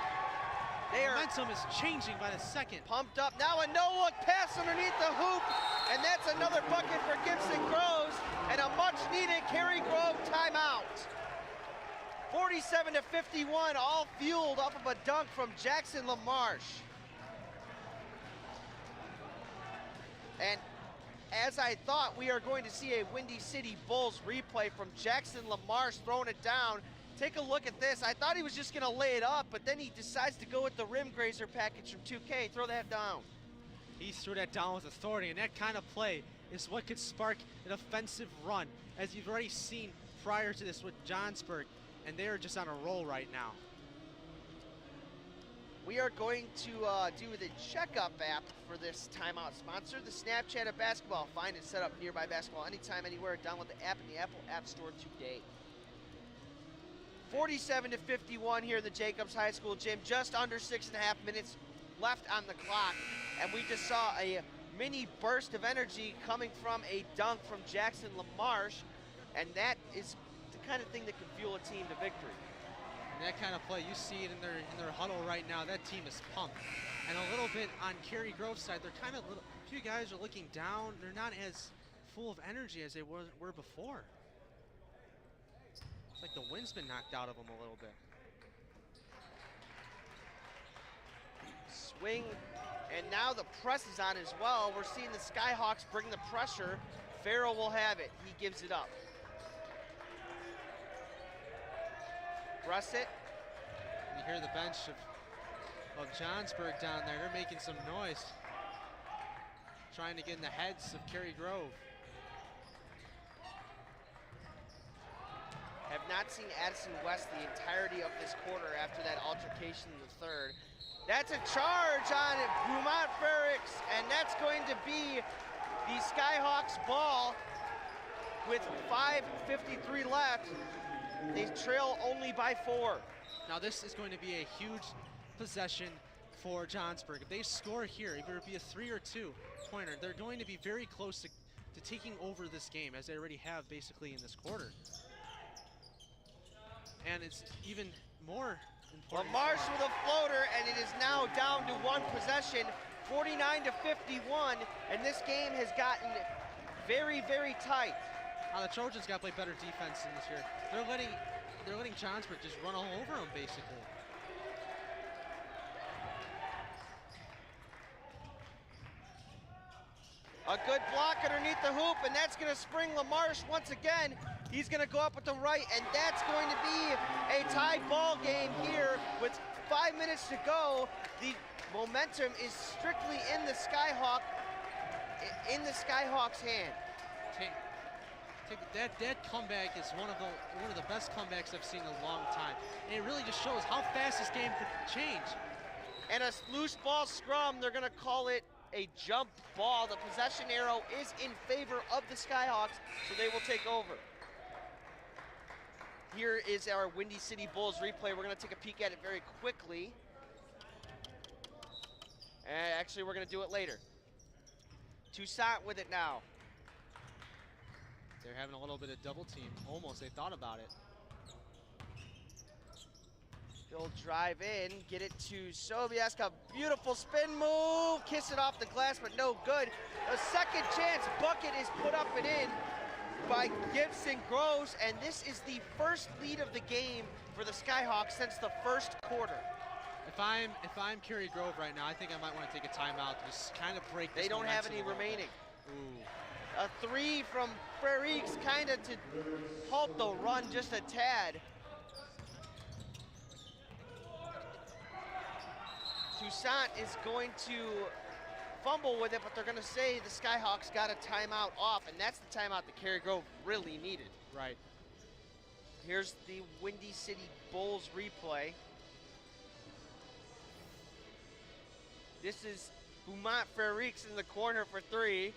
D: momentum is changing by the second.
C: Pumped up. Now a no-look pass underneath the hoop, and that's another bucket for Gibson Groves, and a much-needed Cary-Grove timeout. 47 to 51, all fueled off of a dunk from Jackson LaMarche. And as I thought, we are going to see a Windy City Bulls replay from Jackson Lamarche throwing it down. Take a look at this. I thought he was just gonna lay it up, but then he decides to go with the rim grazer package from 2K. Throw that down.
D: He threw that down with authority, and that kind of play is what could spark an offensive run, as you've already seen prior to this with Johnsburg, and they are just on a roll right now.
C: We are going to do the checkup app for this timeout sponsor, the Snapchat of basketball. Find and set up nearby basketball anytime, anywhere. Download the app in the Apple App Store today. 47-51 here in the Jacobs High School gym. Just under 6.5 minutes left on the clock, and we just saw a mini burst of energy coming from a dunk from Jackson Lamarche, and that is the kind of thing that can fuel a team to victory.
D: And that kind of play, you see it in their huddle right now. That team is pumped. And a little bit on Cary-Grove's side, they're kind of a few guys are looking down. They're not as full of energy as they were before. It's like the wind's been knocked out of them a little bit.
C: Swing, and now the press is on as well. We're seeing the Skyhawks bring the pressure. Farrell will have it. He gives it up. Press it.
D: You hear the bench of Johnsburg down there. They're making some noise, trying to get in the heads of Cary-Grove.
C: Have not seen Addison West the entirety of this quarter after that altercation in the third. That's a charge on Beaumont Ferrix, and that's going to be the Skyhawks ball with 5:53 left. They trail only by 4.
D: Now this is going to be a huge possession for Johnsburg. If they score here, either it be a 3 or 2 pointer, they're going to be very close to taking over this game, as they already have basically in this quarter. And it's even more important.
C: Lamarche with a floater, and it is now down to 1 possession, 49-51, and this game has gotten very, very tight.
D: Now the Trojans got to play better defense in this year. They're letting Johnsburg just run all over them, basically.
C: A good block underneath the hoop, and that's going to spring Lamarche once again. He's going to go up with the right, and that's going to be a tied ball game here with 5 minutes to go. The momentum is strictly in the Skyhawks' hand.
D: That comeback is one of the best comebacks I've seen in a long time. And it really just shows how fast this game could change.
C: And a loose ball scrum, they're going to call it a jump ball. The possession arrow is in favor of the Skyhawks, so they will take over. Here is our Windy City Bulls replay. We're going to take a peek at it very quickly. And actually, we're going to do it later. Toussaint with it now.
D: They're having a little bit of double team. Almost, they thought about it.
C: He'll drive in, get it to Sobiesk. A beautiful spin move. Kiss it off the glass, but no good. A second chance bucket is put up and in by Gibson Groves, and this is the first lead of the game for the Skyhawks since the first quarter.
D: If I'm Cary-Grove right now, I think I might want to take a timeout to just kind of break this.
C: They don't have any remaining. Ooh. A 3 from Frerix, kind of to halt the run just a tad. Toussaint is going to fumble with it, but they're going to say the Skyhawks got a timeout off, and that's the timeout that Cary-Grove really needed.
D: Right.
C: Here's the Windy City Bulls replay. This is Beaumont Frerix in the corner for 3,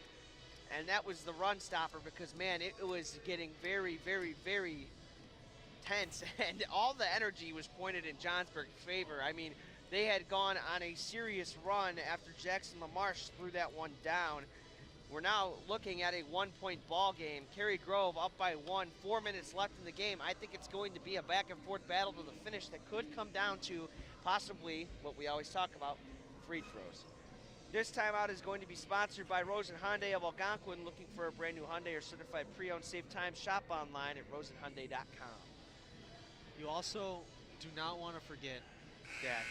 C: and that was the run stopper because, man, it was getting very, very, very tense, and all the energy was pointed in Johnsburg's favor. I mean, they had gone on a serious run after Jackson Lamarche threw that one down. We're now looking at a 1-point ball game. Cary-Grove up by 1, 4 minutes left in the game. I think it's going to be a back and forth battle to the finish that could come down to possibly what we always talk about, free throws. This timeout is going to be sponsored by Rosen Hyundai of Algonquin. Looking for a brand new Hyundai or certified pre-owned safe time? Shop online at rosenhyundai.com.
D: You also do not want to forget that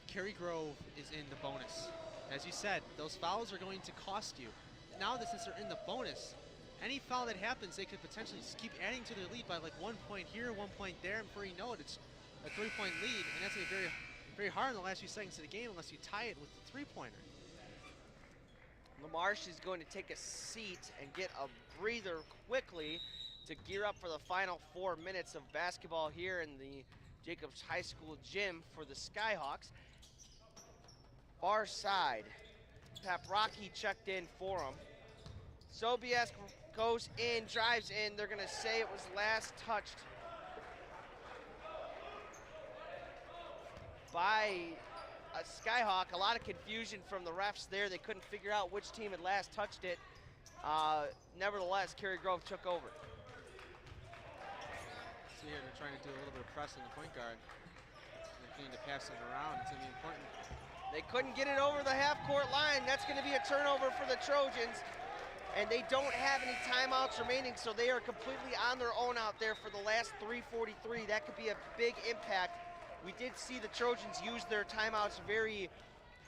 D: Cary-Grove is in the bonus. As you said, those fouls are going to cost you. now that since they're in the bonus, any foul that happens, they could potentially just keep adding to their lead by like 1 point here, 1 point there, and before you know it, it's a 3-point lead, and that's gonna be very, very hard in the last few seconds of the game unless you tie it with the 3-pointer.
C: LaMarche is going to take a seat and get a breather quickly to gear up for the final 4 minutes of basketball here in the Jacobs High School gym for the Skyhawks. Far side, Paprocki checked in for him. Sobiesk goes in, drives in. They're gonna say it was last touched by a Skyhawk. A lot of confusion from the refs there. They couldn't figure out which team had last touched it. Nevertheless, Cary-Grove took over.
D: So here they're trying to do a little bit of press on the point guard. They're getting to pass it around. It's gonna be important.
C: They couldn't get it over the half-court line. That's gonna be a turnover for the Trojans. And they don't have any timeouts remaining, so they are completely on their own out there for the last 3:43. That could be a big impact. We did see the Trojans use their timeouts very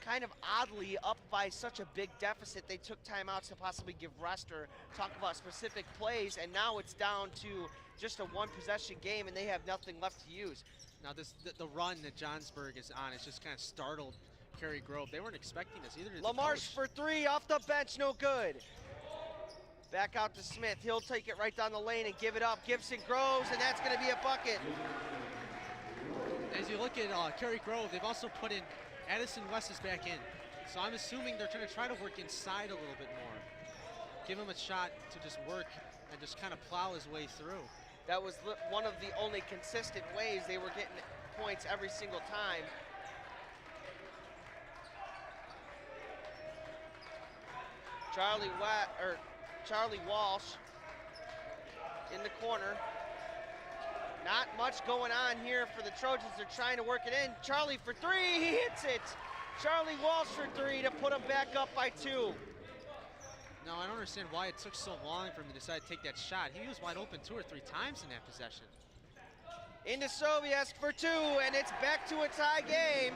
C: kind of oddly up by such a big deficit. They took timeouts to possibly give rest or talk about specific plays, and now it's down to just a one-possession game, and they have nothing left to use.
D: Now the run that Johnsburg is on is just kind of startled Cary-Grove. They weren't expecting this either.
C: LaMarche for three, off the bench, no good. Back out to Smith. He'll take it right down the lane and give it up. Gibson Groves, and that's going to be a bucket.
D: As you look at Cary-Grove, they've also put in Addison West is back in. So I'm assuming they're going to try to work inside a little bit more. Give him a shot to just work and just kind of plow his way through.
C: That was one of the only consistent ways they were getting points every single time. Charlie Walsh in the corner. Not much going on here for the Trojans. They're trying to work it in. Charlie for three, he hits it. Charlie Walsh for three to put them back up by 2.
D: No, I don't understand why it took so long for him to decide to take that shot. He was wide open 2 or 3 times in that possession.
C: Into Sobiesk for 2, and it's back to a tie game.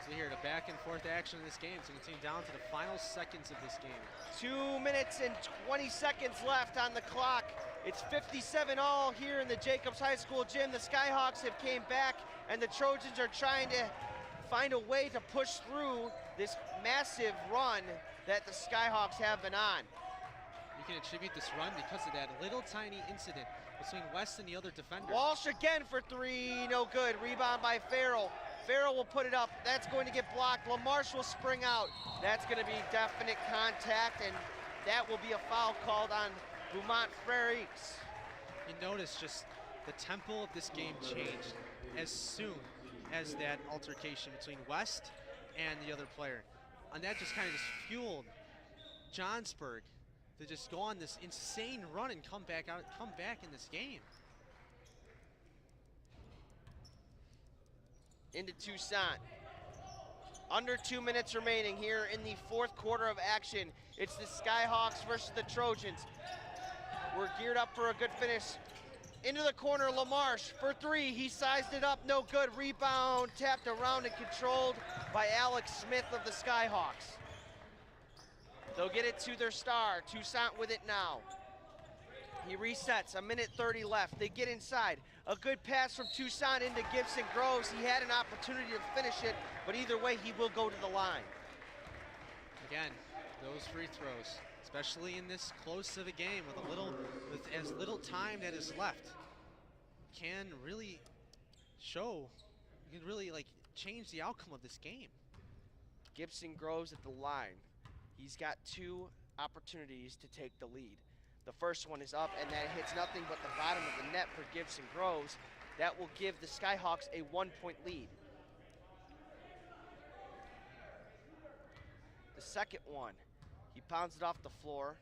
D: So here, the back and forth action in this game to continue down to the final seconds of this game.
C: 2 minutes and 20 seconds left on the clock. It's 57-all here in the Jacobs High School gym. The Skyhawks have came back, and the Trojans are trying to find a way to push through this massive run that the Skyhawks have been on.
D: You can attribute this run because of that little tiny incident between West and the other defender.
C: Walsh again for 3, no good. Rebound by Farrell. Farrell will put it up. That's going to get blocked. LaMarche will spring out. That's going to be definite contact, and that will be a foul called on Beaumont Frerichs.
D: You notice just the tempo of this game changed as soon as that altercation between West and the other player. And that just kind of just fueled Johnsburg to just go on this insane run and come back in this game.
C: Into Toussaint. Under 2 minutes remaining here in the 4th quarter of action. It's the Skyhawks versus the Trojans. We're geared up for a good finish. Into the corner, LaMarche for 3. He sized it up, no good. Rebound, tapped around and controlled by Alex Smith of the Skyhawks. They'll get it to their star. Toussaint with it now. He resets, 1:30 left. They get inside. A good pass from Toussaint into Gibson Groves. He had an opportunity to finish it, but either way, he will go to the line.
D: Again, those free throws, especially in this close of a game with as little time that is left, can really change the outcome of this game.
C: Gibson Groves at the line. He's got 2 opportunities to take the lead. The first one is up, and that hits nothing but the bottom of the net for Gibson Groves. That will give the Skyhawks a 1-point lead. The second one, he pounds it off the floor,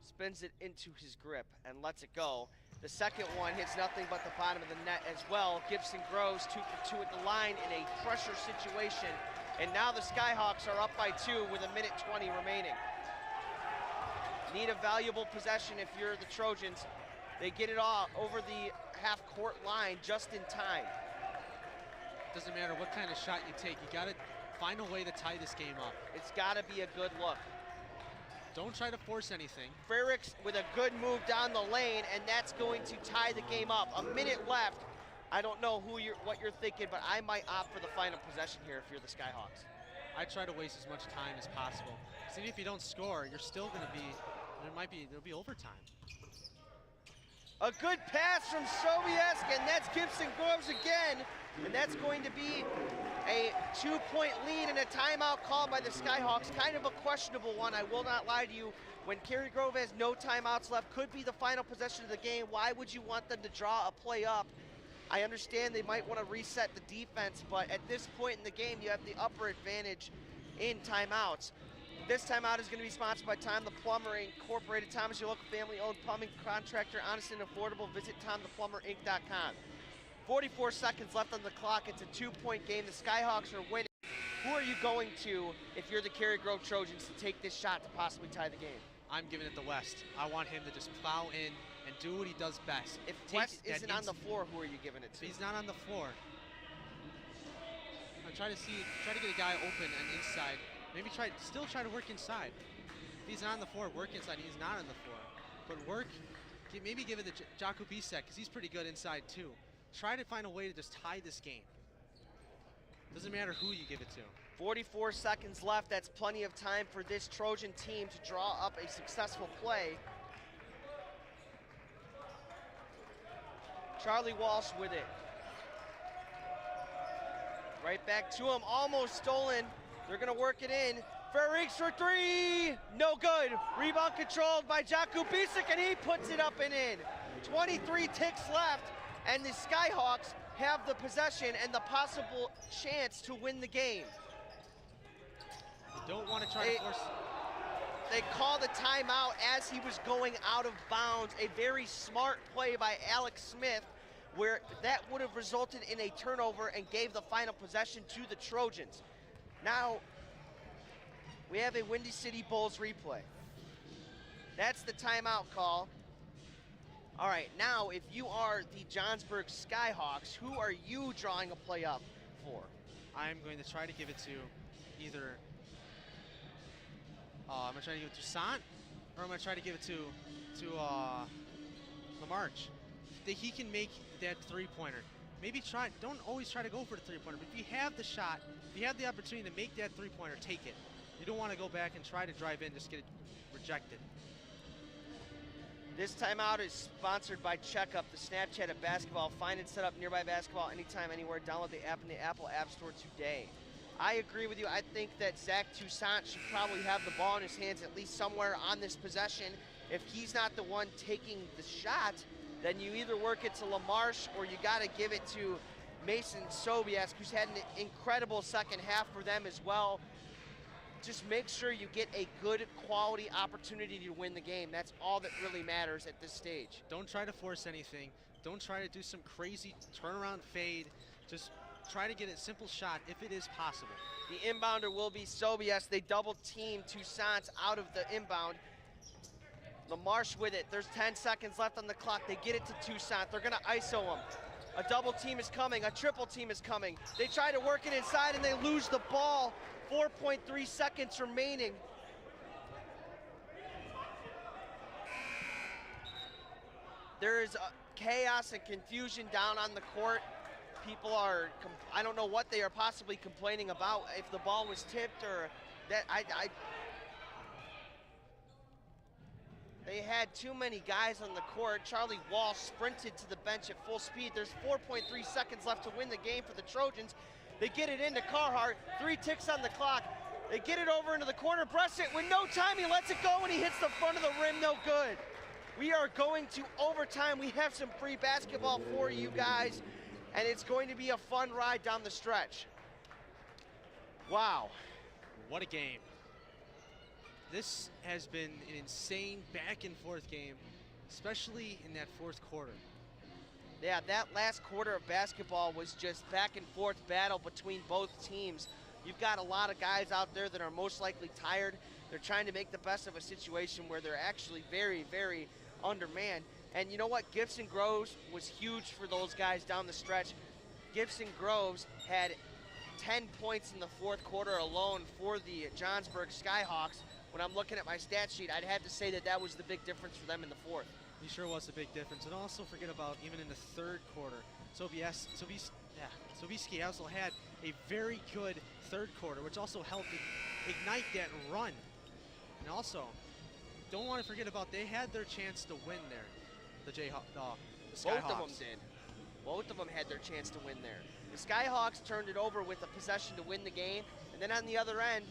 C: spins it into his grip, and lets it go. The second one hits nothing but the bottom of the net as well. Gibson Groves 2 for 2 at the line in a pressure situation, and now the Skyhawks are up by 2 with 1:20 remaining. Need a valuable possession if you're the Trojans. They get it all over the half-court line just in time.
D: Doesn't matter what kind of shot you take, you gotta find a way to tie this game up.
C: It's gotta be a good look.
D: Don't try to force anything.
C: Frericks with a good move down the lane, and that's going to tie the game up. A minute left. I don't know what you're thinking, but I might opt for the final possession here if you're the Skyhawks.
D: I try to waste as much time as possible. Because even if you don't score, you're still going to be, there'll be overtime.
C: A good pass from Sobiesk, and that's Gibson Groves again. And that's going to be a 2-point lead and a timeout called by the Skyhawks. Kind of a questionable one, I will not lie to you. When Cary-Grove has no timeouts left, could be the final possession of the game. Why would you want them to draw a play up? I understand they might want to reset the defense, but at this point in the game, you have the upper advantage in timeouts. This timeout is going to be sponsored by Tom the Plumber Incorporated. Tom is your local family-owned plumbing contractor, honest and affordable. Visit TomThePlumberInc.com. 44 seconds left on the clock. It's a 2-point game. The Skyhawks are winning. Who are you going to if you're the Cary-Grove Trojans to take this shot to possibly tie the game?
D: I'm giving it to West. I want him to just plow in and do what he does best.
C: If West isn't on the floor, who are you giving it to?
D: He's not on the floor. I try to get a guy open and inside. Maybe still try to work inside. If he's not on the floor, work inside. He's not on the floor. But maybe give it to Jaco Bisek, because he's pretty good inside too. Try to find a way to just tie this game. Doesn't matter who you give it to.
C: 44 seconds left. That's plenty of time for this Trojan team to draw up a successful play. Charlie Walsh with it. Right back to him, almost stolen. They're gonna work it in. Frericks for three, no good. Rebound controlled by Jaco Bisek, and he puts it up and in. 23 ticks left, and the Skyhawks have the possession and the possible chance to win the game.
D: You don't want to try to force.
C: They called a timeout as he was going out of bounds. A very smart play by Alex Smith, where that would have resulted in a turnover and gave the final possession to the Trojans. Now, we have a Windy City Bulls replay. That's the timeout call. All right, now if you are the Johnsburg Skyhawks, who are you drawing a play up for?
D: I'm going to try to give it to either, I'm going to try to give it to Sant, or I'm going to try to give it to LaMarche. He can make that three-pointer. Maybe don't always try to go for the three-pointer, but if you have the shot, if you have the opportunity to make that three-pointer, take it. You don't want to go back and try to drive in, just get it rejected.
C: This timeout is sponsored by Checkup, the Snapchat of basketball. Find and set up nearby basketball anytime, anywhere. Download the app in the Apple App Store today. I agree with you. I think that Zach Toussaint should probably have the ball in his hands at least somewhere on this possession. If he's not the one taking the shot, then you either work it to LaMarche or you got to give it to Mason Sobiesk, who's had an incredible second half for them as well. Just make sure you get a good quality opportunity to win the game. That's all that really matters at this stage.
D: Don't try to force anything. Don't try to do some crazy turnaround fade. Just try to get a simple shot if it is possible.
C: The inbounder will be Sobiesk. They double team Toussaint out of the inbound. LaMarche with it. There's 10 seconds left on the clock. They get it to Toussaint. They're gonna ISO him. A double team is coming, a triple team is coming. They try to work it inside and they lose the ball. 4.3 seconds remaining. There is chaos and confusion down on the court. People are, I don't know what they are possibly complaining about, if the ball was tipped or that, they had too many guys on the court. Charlie Walsh sprinted to the bench at full speed. There's 4.3 seconds left to win the game for the Trojans. They get it into Carhart, 3 ticks on the clock. They get it over into the corner. Bressett with no time, he lets it go and he hits the front of the rim, no good. We are going to overtime. We have some free basketball for you guys, and it's going to be a fun ride down the stretch. Wow.
D: What a game. This has been an insane back and forth game, especially in that fourth quarter.
C: Yeah, that last quarter of basketball was just back and forth battle between both teams. You've got a lot of guys out there that are most likely tired. They're trying to make the best of a situation where they're actually very, very undermanned. And you know what? Gibson Groves was huge for those guys down the stretch. Gibson Groves had 10 points in the fourth quarter alone for the Johnsburg Skyhawks. when I'm looking at my stat sheet, I'd have to say that that was the big difference for them in the fourth.
D: He sure was a big difference. And also forget about even in the third quarter, Sobieski also had a very good third quarter, which also helped ignite that run. And also, don't want to forget about they had their chance to win there, the Skyhawks.
C: Both of them did. Both of them had their chance to win there. The Skyhawks turned it over with a possession to win the game, and then on the other end,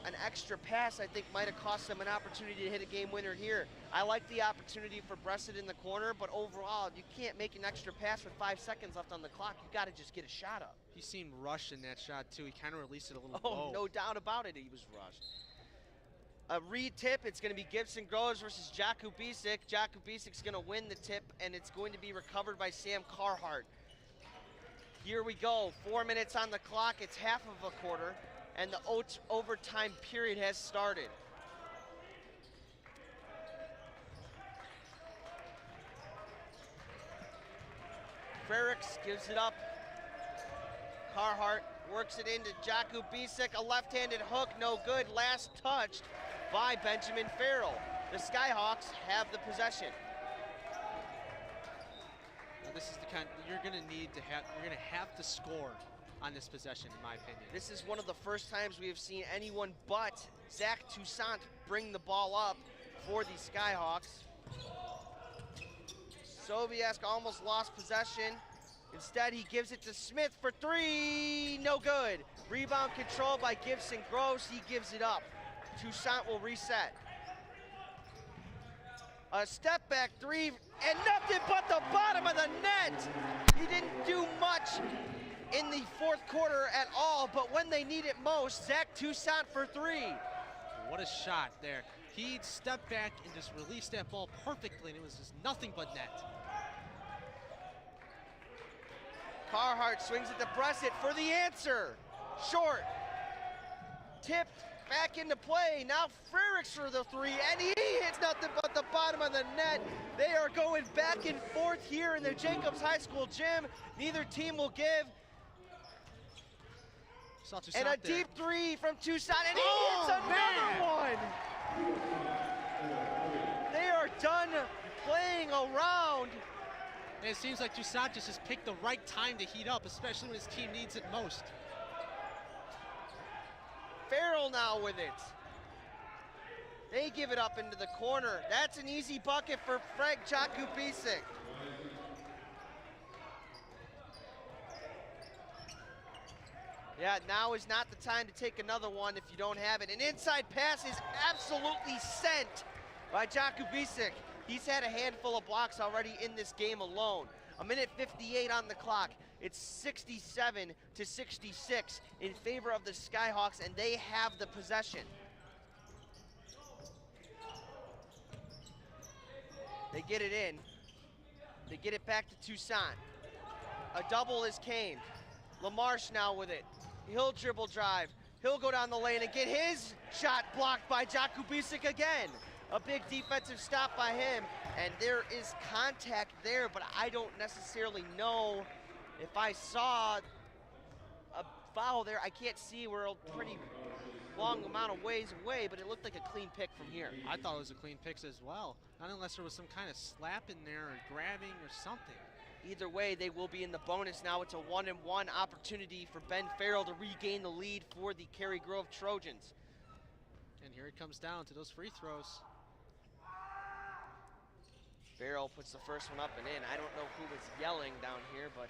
C: an extra pass I think might have cost them an opportunity to hit a game winner here. I like the opportunity for Bressett in the corner, but overall, you can't make an extra pass with 5 seconds left on the clock. You got to just get a shot up.
D: He seemed rushed in that shot too. He kind of released it a little
C: low.
D: low.
C: No doubt about it, he was rushed. A re-tip, it's going to be Gibson Groves versus Jakub Bisek. Jakub Bisek's going to win the tip, and it's going to be recovered by Sam Carhart. Here we go, 4 minutes on the clock. It's half of a quarter, and the overtime period has started. Frericks gives it up. Carhart works it into Jakub Bisek, a left-handed hook, no good. Last touched by Benjamin Farrell. The Skyhawks have the possession.
D: Now this is the kind you're going to have to score on this possession, in my opinion.
C: This is one of the first times we have seen anyone but Zach Toussaint bring the ball up for the Skyhawks. Sobieski almost lost possession. Instead, he gives it to Smith for three, no good. Rebound control by Gibson Groves, he gives it up. Toussaint will reset. A step back three, and nothing but the bottom of the net. He didn't do much in the fourth quarter at all, but when they need it most, Zach Toussaint for three.
D: What a shot there. He stepped back and just released that ball perfectly, and it was just nothing but net.
C: Carhart swings it to Bressett for the answer. Short. Tipped back into play. Now Frericks for the three, and he hits nothing but the bottom of the net. They are going back and forth here in the Jacobs High School gym. Neither team will give. And a deep three from Toussaint, and he hits another one. They are done playing around.
D: And it seems like Toussaint just picked the right time to heat up, especially when his team needs it most.
C: Farrell now with it. They give it up into the corner. That's an easy bucket for Jakub Bisek. Yeah, now is not the time to take another one if you don't have it. An inside pass is absolutely sent by Jakub Bisek. He's had a handful of blocks already in this game alone. A minute 58 on the clock. It's 67 to 66 in favor of the Skyhawks, and they have the possession. They get it in. They get it back to Toussaint. A double is Kane. LaMarche now with it. He'll dribble drive. He'll go down the lane and get his shot blocked by Jakub Bisek again. A big defensive stop by him, and there is contact there, but I don't necessarily know if I saw a foul there. I can't see, we're a pretty long amount of ways away, but it looked like a clean pick from here.
D: I thought it was a clean pick as well. Not unless there was some kind of slap in there or grabbing or something.
C: Either way, they will be in the bonus now. It's a 1-1 opportunity for Ben Farrell to regain the lead for the Cary-Grove Trojans.
D: And here it comes down to those free throws.
C: Farrell puts the first one up and in. I don't know who was yelling down here, but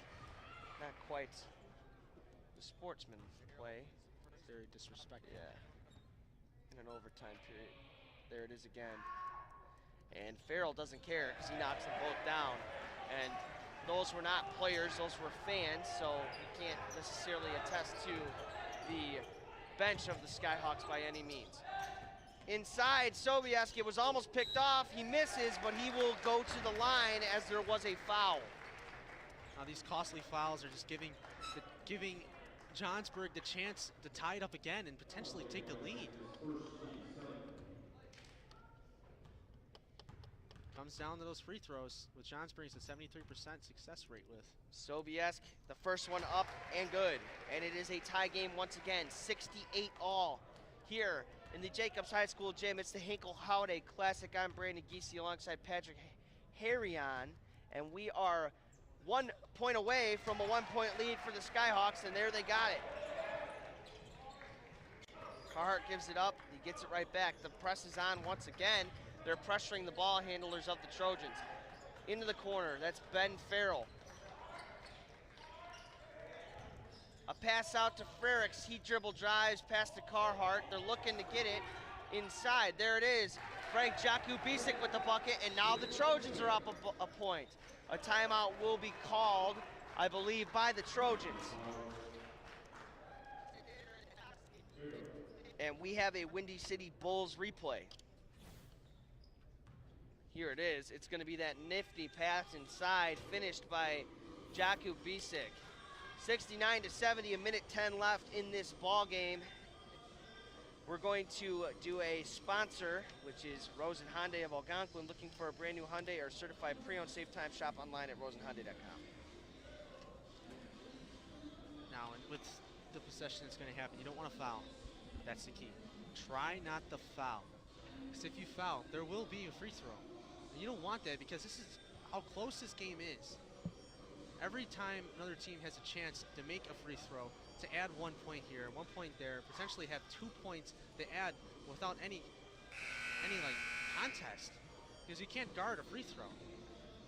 C: not quite the sportsman play.
D: Very disrespectful.
C: Yeah. In an overtime period. There it is again. And Farrell doesn't care because he knocks them both down. And those were not players, those were fans, so you can't necessarily attest to the bench of the Skyhawks by any means. Inside, Sobieski was almost picked off. He misses, but he will go to the line as there was a foul.
D: Now these costly fouls are just giving Johnsburg the chance to tie it up again and potentially take the lead. Comes down to those free throws, with Johnsburg's a 73% success rate with.
C: Sobieski, the first one up and good. And it is a tie game once again, 68 all here In the Jacobs High School gym, it's the Hinkle Holiday Classic. I'm Brandon Giese alongside Patrick Harrion, and we are 1 point away from a 1-point lead for the Skyhawks, and there they got it. Carhart gives it up, he gets it right back. The press is on once again. They're pressuring the ball handlers of the Trojans. Into the corner, that's Ben Farrell. A pass out to Frericks, he dribble drives past to Carhart. They're looking to get it inside. There it is. Frank Jakubisic with the bucket, and now the Trojans are up a point. A timeout will be called, I believe, by the Trojans. And we have a Windy City Bulls replay. Here it is. It's going to be that nifty pass inside, finished by Jakubisic. 69-70, a minute 10 left in this ball game. We're going to do a sponsor, which is Rosen Hyundai of Algonquin. Looking for a brand new Hyundai or certified pre-owned safe time, shop online at rosenhyundai.com.
D: Now, with the possession that's going to happen, you don't want to foul. That's the key. Try not to foul. Because if you foul, there will be a free throw. And you don't want that because this is how close this game is. Every time another team has a chance to make a free throw, to add 1 point here, 1 point there, potentially have 2 points to add without any like contest, because you can't guard a free throw.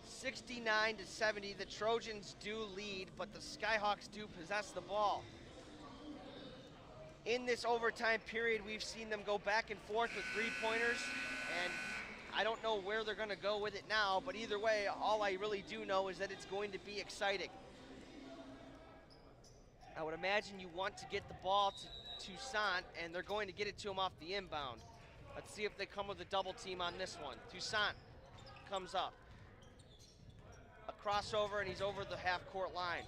C: 69-70, the Trojans do lead, but the Skyhawks do possess the ball. In this overtime period, we've seen them go back and forth with three-pointers, and I don't know where they're going to go with it now, but either way, all I really do know is that it's going to be exciting. I would imagine you want to get the ball to Toussaint, and they're going to get it to him off the inbound. Let's see if they come with a double team on this one. Toussaint comes up. A crossover, and he's over the half-court line.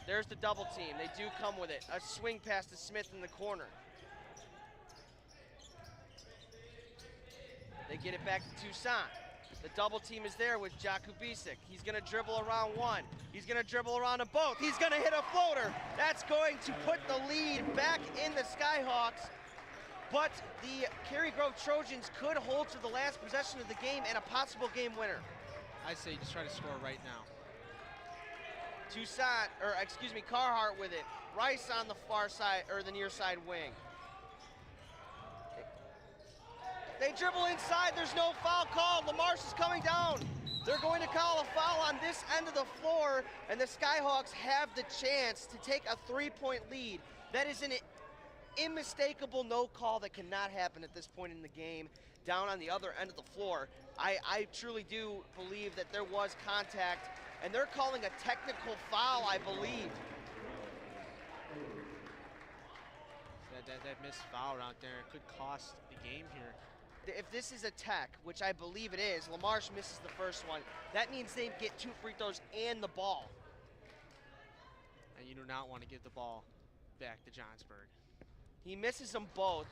C: There's the double team. They do come with it. A swing pass to Smith in the corner. They get it back to Toussaint. The double team is there with Jakubisic. He's going to dribble around one. He's going to dribble around them both. He's going to hit a floater. That's going to put the lead back in the Skyhawks. But the Cary-Grove Trojans could hold to the last possession of the game and a possible game winner.
D: I say just try to score right now.
C: Carhart with it. Rice on the far side, or the near side wing. They dribble inside, there's no foul called. LaMarche is coming down. They're going to call a foul on this end of the floor, and the Skyhawks have the chance to take a 3-point lead. That is an unmistakable no call that cannot happen at this point in the game. Down on the other end of the floor, I truly do believe that there was contact, and they're calling a technical foul, I believe.
D: That missed foul out there could cost the game here.
C: If this is a tech, which I believe it is, LaMarche misses the first one. That means they get 2 free throws and the ball.
D: And you do not want to give the ball back to Johnsburg.
C: He misses them both.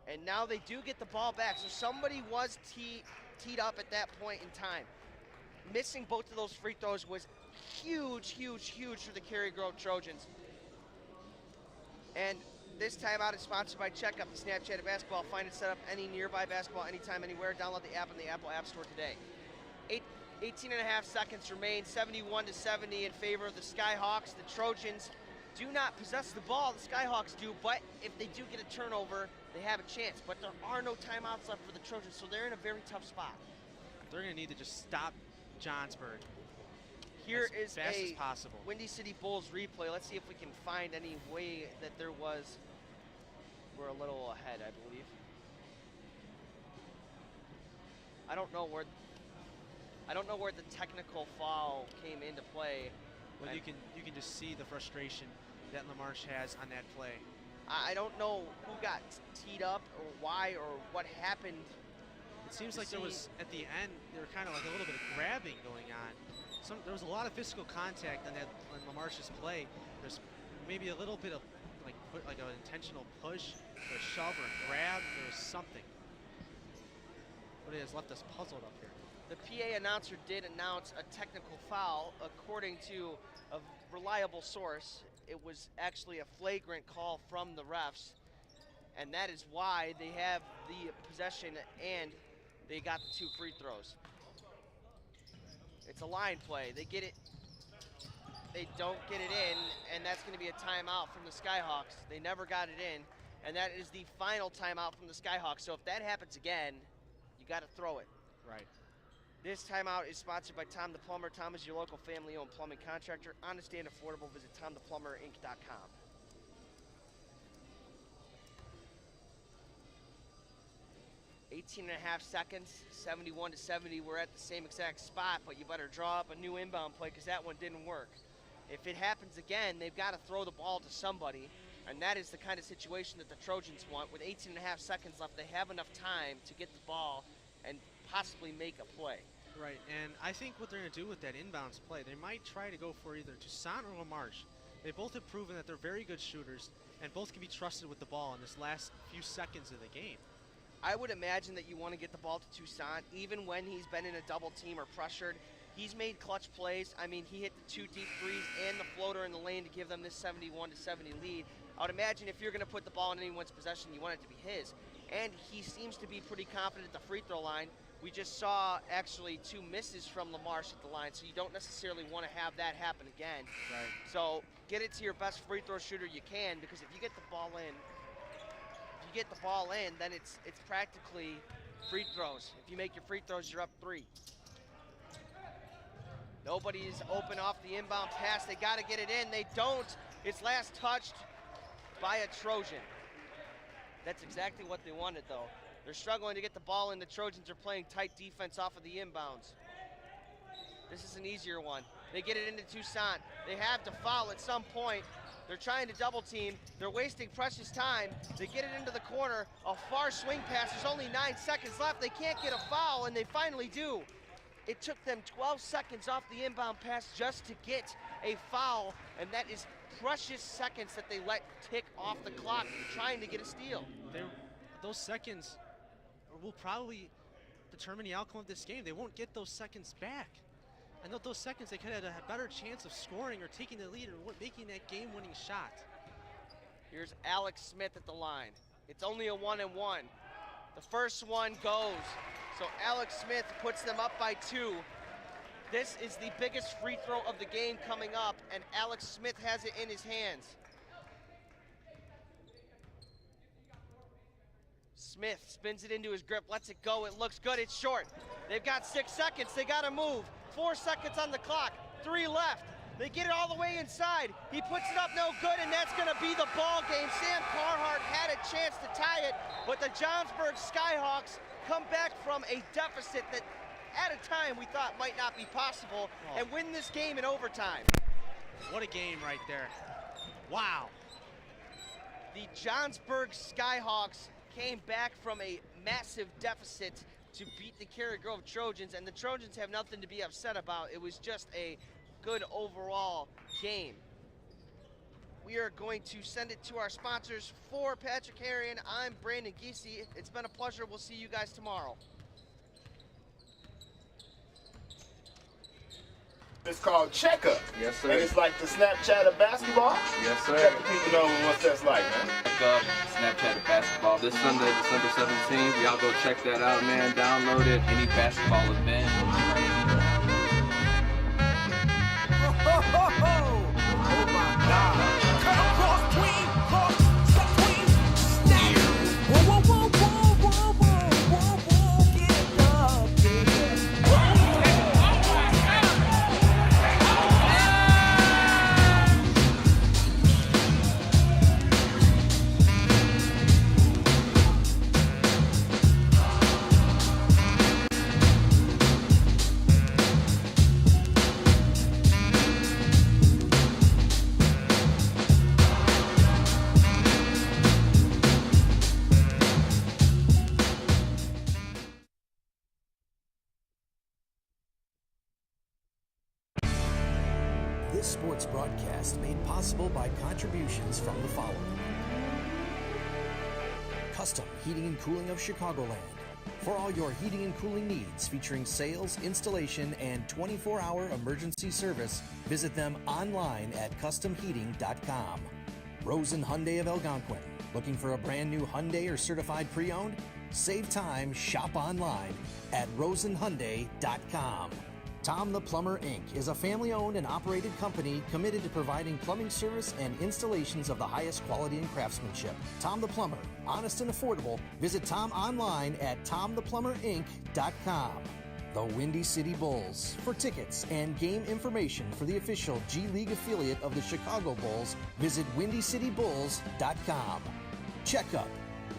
C: And now they do get the ball back. So somebody was teed up at that point in time. Missing both of those free throws was huge, huge, huge for the Cary-Grove Trojans. And this timeout is sponsored by Check Up, the Snapchat of basketball. Find it set up any nearby basketball, anytime, anywhere. Download the app in the Apple App Store today. 18 and a half seconds remain, 71-70 in favor of the Skyhawks. The Trojans do not possess the ball, the Skyhawks do, but if they do get a turnover, they have a chance. But there are no timeouts left for the Trojans, so they're in a very tough spot.
D: They're going to need to just stop Johnsburg.
C: Here
D: as
C: is
D: fast
C: a
D: as possible.
C: Windy City Bulls replay. Let's see if we can find any way that there was. We're a little ahead, I believe. I don't know where the technical foul came into play.
D: Well, you can just see the frustration that LaMarche has on that play.
C: I don't know who got teed up or why or what happened.
D: It seems like there was, at the end, there were kind of like a little bit of grabbing going on. There was a lot of physical contact on LaMarche's play. There's maybe a little bit of like an intentional push, or a shove, or a grab. There was something. But it has left us puzzled up here.
C: The PA announcer did announce a technical foul. According to a reliable source, it was actually a flagrant call from the refs. and that is why they have the possession and they got the 2 free throws. It's a line play. They get it. They don't get it in, and that's going to be a timeout from the Skyhawks. They never got it in, and that is the final timeout from the Skyhawks. So if that happens again, you got to throw it.
D: Right.
C: This timeout is sponsored by Tom the Plumber. Tom is your local family-owned plumbing contractor. Honest and affordable. Visit TomThePlumberInc.com. 18.5 seconds, 71-70. We're at the same exact spot, but you better draw up a new inbound play because that one didn't work. If it happens again, they've got to throw the ball to somebody, and that is the kind of situation that the Trojans want. With 18.5 seconds left, they have enough time to get the ball and possibly make a play.
D: Right, and I think what they're going to do with that inbounds play, they might try to go for either Toussaint or LaMarche. They both have proven that they're very good shooters, and both can be trusted with the ball in this last few seconds of the game.
C: I would imagine that you want to get the ball to Toussaint, even when he's been in a double team or pressured. He's made clutch plays. I mean, he hit the 2 deep threes and the floater in the lane to give them this 71-70 lead. I would imagine if you're going to put the ball in anyone's possession, you want it to be his. And he seems to be pretty confident at the free throw line. We just saw actually 2 misses from LaMarche at the line, so you don't necessarily want to have that happen again.
D: Right.
C: So get it to your best free throw shooter you can, because if you get the ball in, then it's practically free throws. If you make your free throws, you're up 3. Nobody's open off the inbound pass. They got to get it in. They don't. It's last touched by a Trojan. That's exactly what they wanted, though. They're struggling to get the ball in. The Trojans are playing tight defense off of the inbounds. This is an easier one. They get it into Toussaint. They have to foul at some point. They're trying to double team. They're wasting precious time. They get it into the corner. A far swing pass. There's only 9 seconds left. They can't get a foul, and they finally do. It took them 12 seconds off the inbound pass just to get a foul, and that is precious seconds that they let tick off the clock trying to get a steal.
D: Those seconds will probably determine the outcome of this game. They won't get those seconds back. And those seconds, they could have had a better chance of scoring or taking the lead or making that game-winning shot.
C: Here's Alex Smith at the line. It's only a 1-and-1. The first one goes. So Alex Smith puts them up by 2. This is the biggest free throw of the game coming up, and Alex Smith has it in his hands. Smith spins it into his grip, lets it go. It looks good. It's short. They've got 6 seconds. They got to move. 4 seconds on the clock. 3 left. They get it all the way inside. He puts it up, no good, and that's going to be the ball game. Sam Carhart had a chance to tie it, but the Johnsburg Skyhawks come back from a deficit that at a time we thought might not be possible and win this game in overtime.
D: What a game right there. Wow.
C: The Johnsburg Skyhawks came back from a massive deficit to beat the Cary-Grove Trojans, and the Trojans have nothing to be upset about. It was just a good overall game. We are going to send it to our sponsors. For Patrick Harrion, I'm Brandon Giese. It's been a pleasure. We'll see you guys tomorrow.
E: It's called Checkup.
F: Yes, sir.
E: And it's like the Snapchat of basketball.
F: Yes, sir.
E: Let the people know what that's like, man.
F: Check up Snapchat of basketball this Sunday, December 17th. Y'all go check that out, man. Download it. Any basketball event.
G: Oh my God. Cross queen, cross queen, step. Whoa, whoa, whoa, whoa, whoa, whoa, whoa, get up,
B: This sports broadcast made possible by contributions from the following: Custom Heating and Cooling of Chicagoland. For all your heating and cooling needs, featuring sales, installation, and 24-hour emergency service, visit them online at customheating.com. Rosen Hyundai of Algonquin. Looking for a brand new Hyundai or certified pre-owned? Save time, shop online at rosenhyundai.com. Tom the Plumber Inc. is a family-owned and operated company committed to providing plumbing service and installations of the highest quality and craftsmanship. Tom the Plumber, honest and affordable. Visit Tom online at tomtheplumberinc.com. The Windy City Bulls. For tickets and game information for the official G League affiliate of the Chicago Bulls, visit windycitybulls.com. Checkup,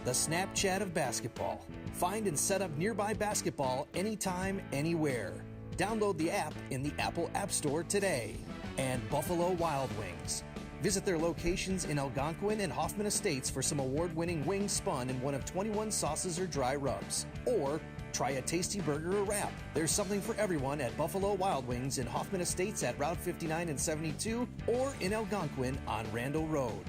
B: the Snapchat of basketball. Find and set up nearby basketball anytime, anywhere. Download the app in the Apple App Store today. And Buffalo Wild Wings. Visit their locations in Algonquin and Hoffman Estates for some award-winning wings spun in one of 21 sauces or dry rubs. Or try a tasty burger or wrap. There's something for everyone at Buffalo Wild Wings in Hoffman Estates at Route 59 and 72 or in Algonquin on Randall Road.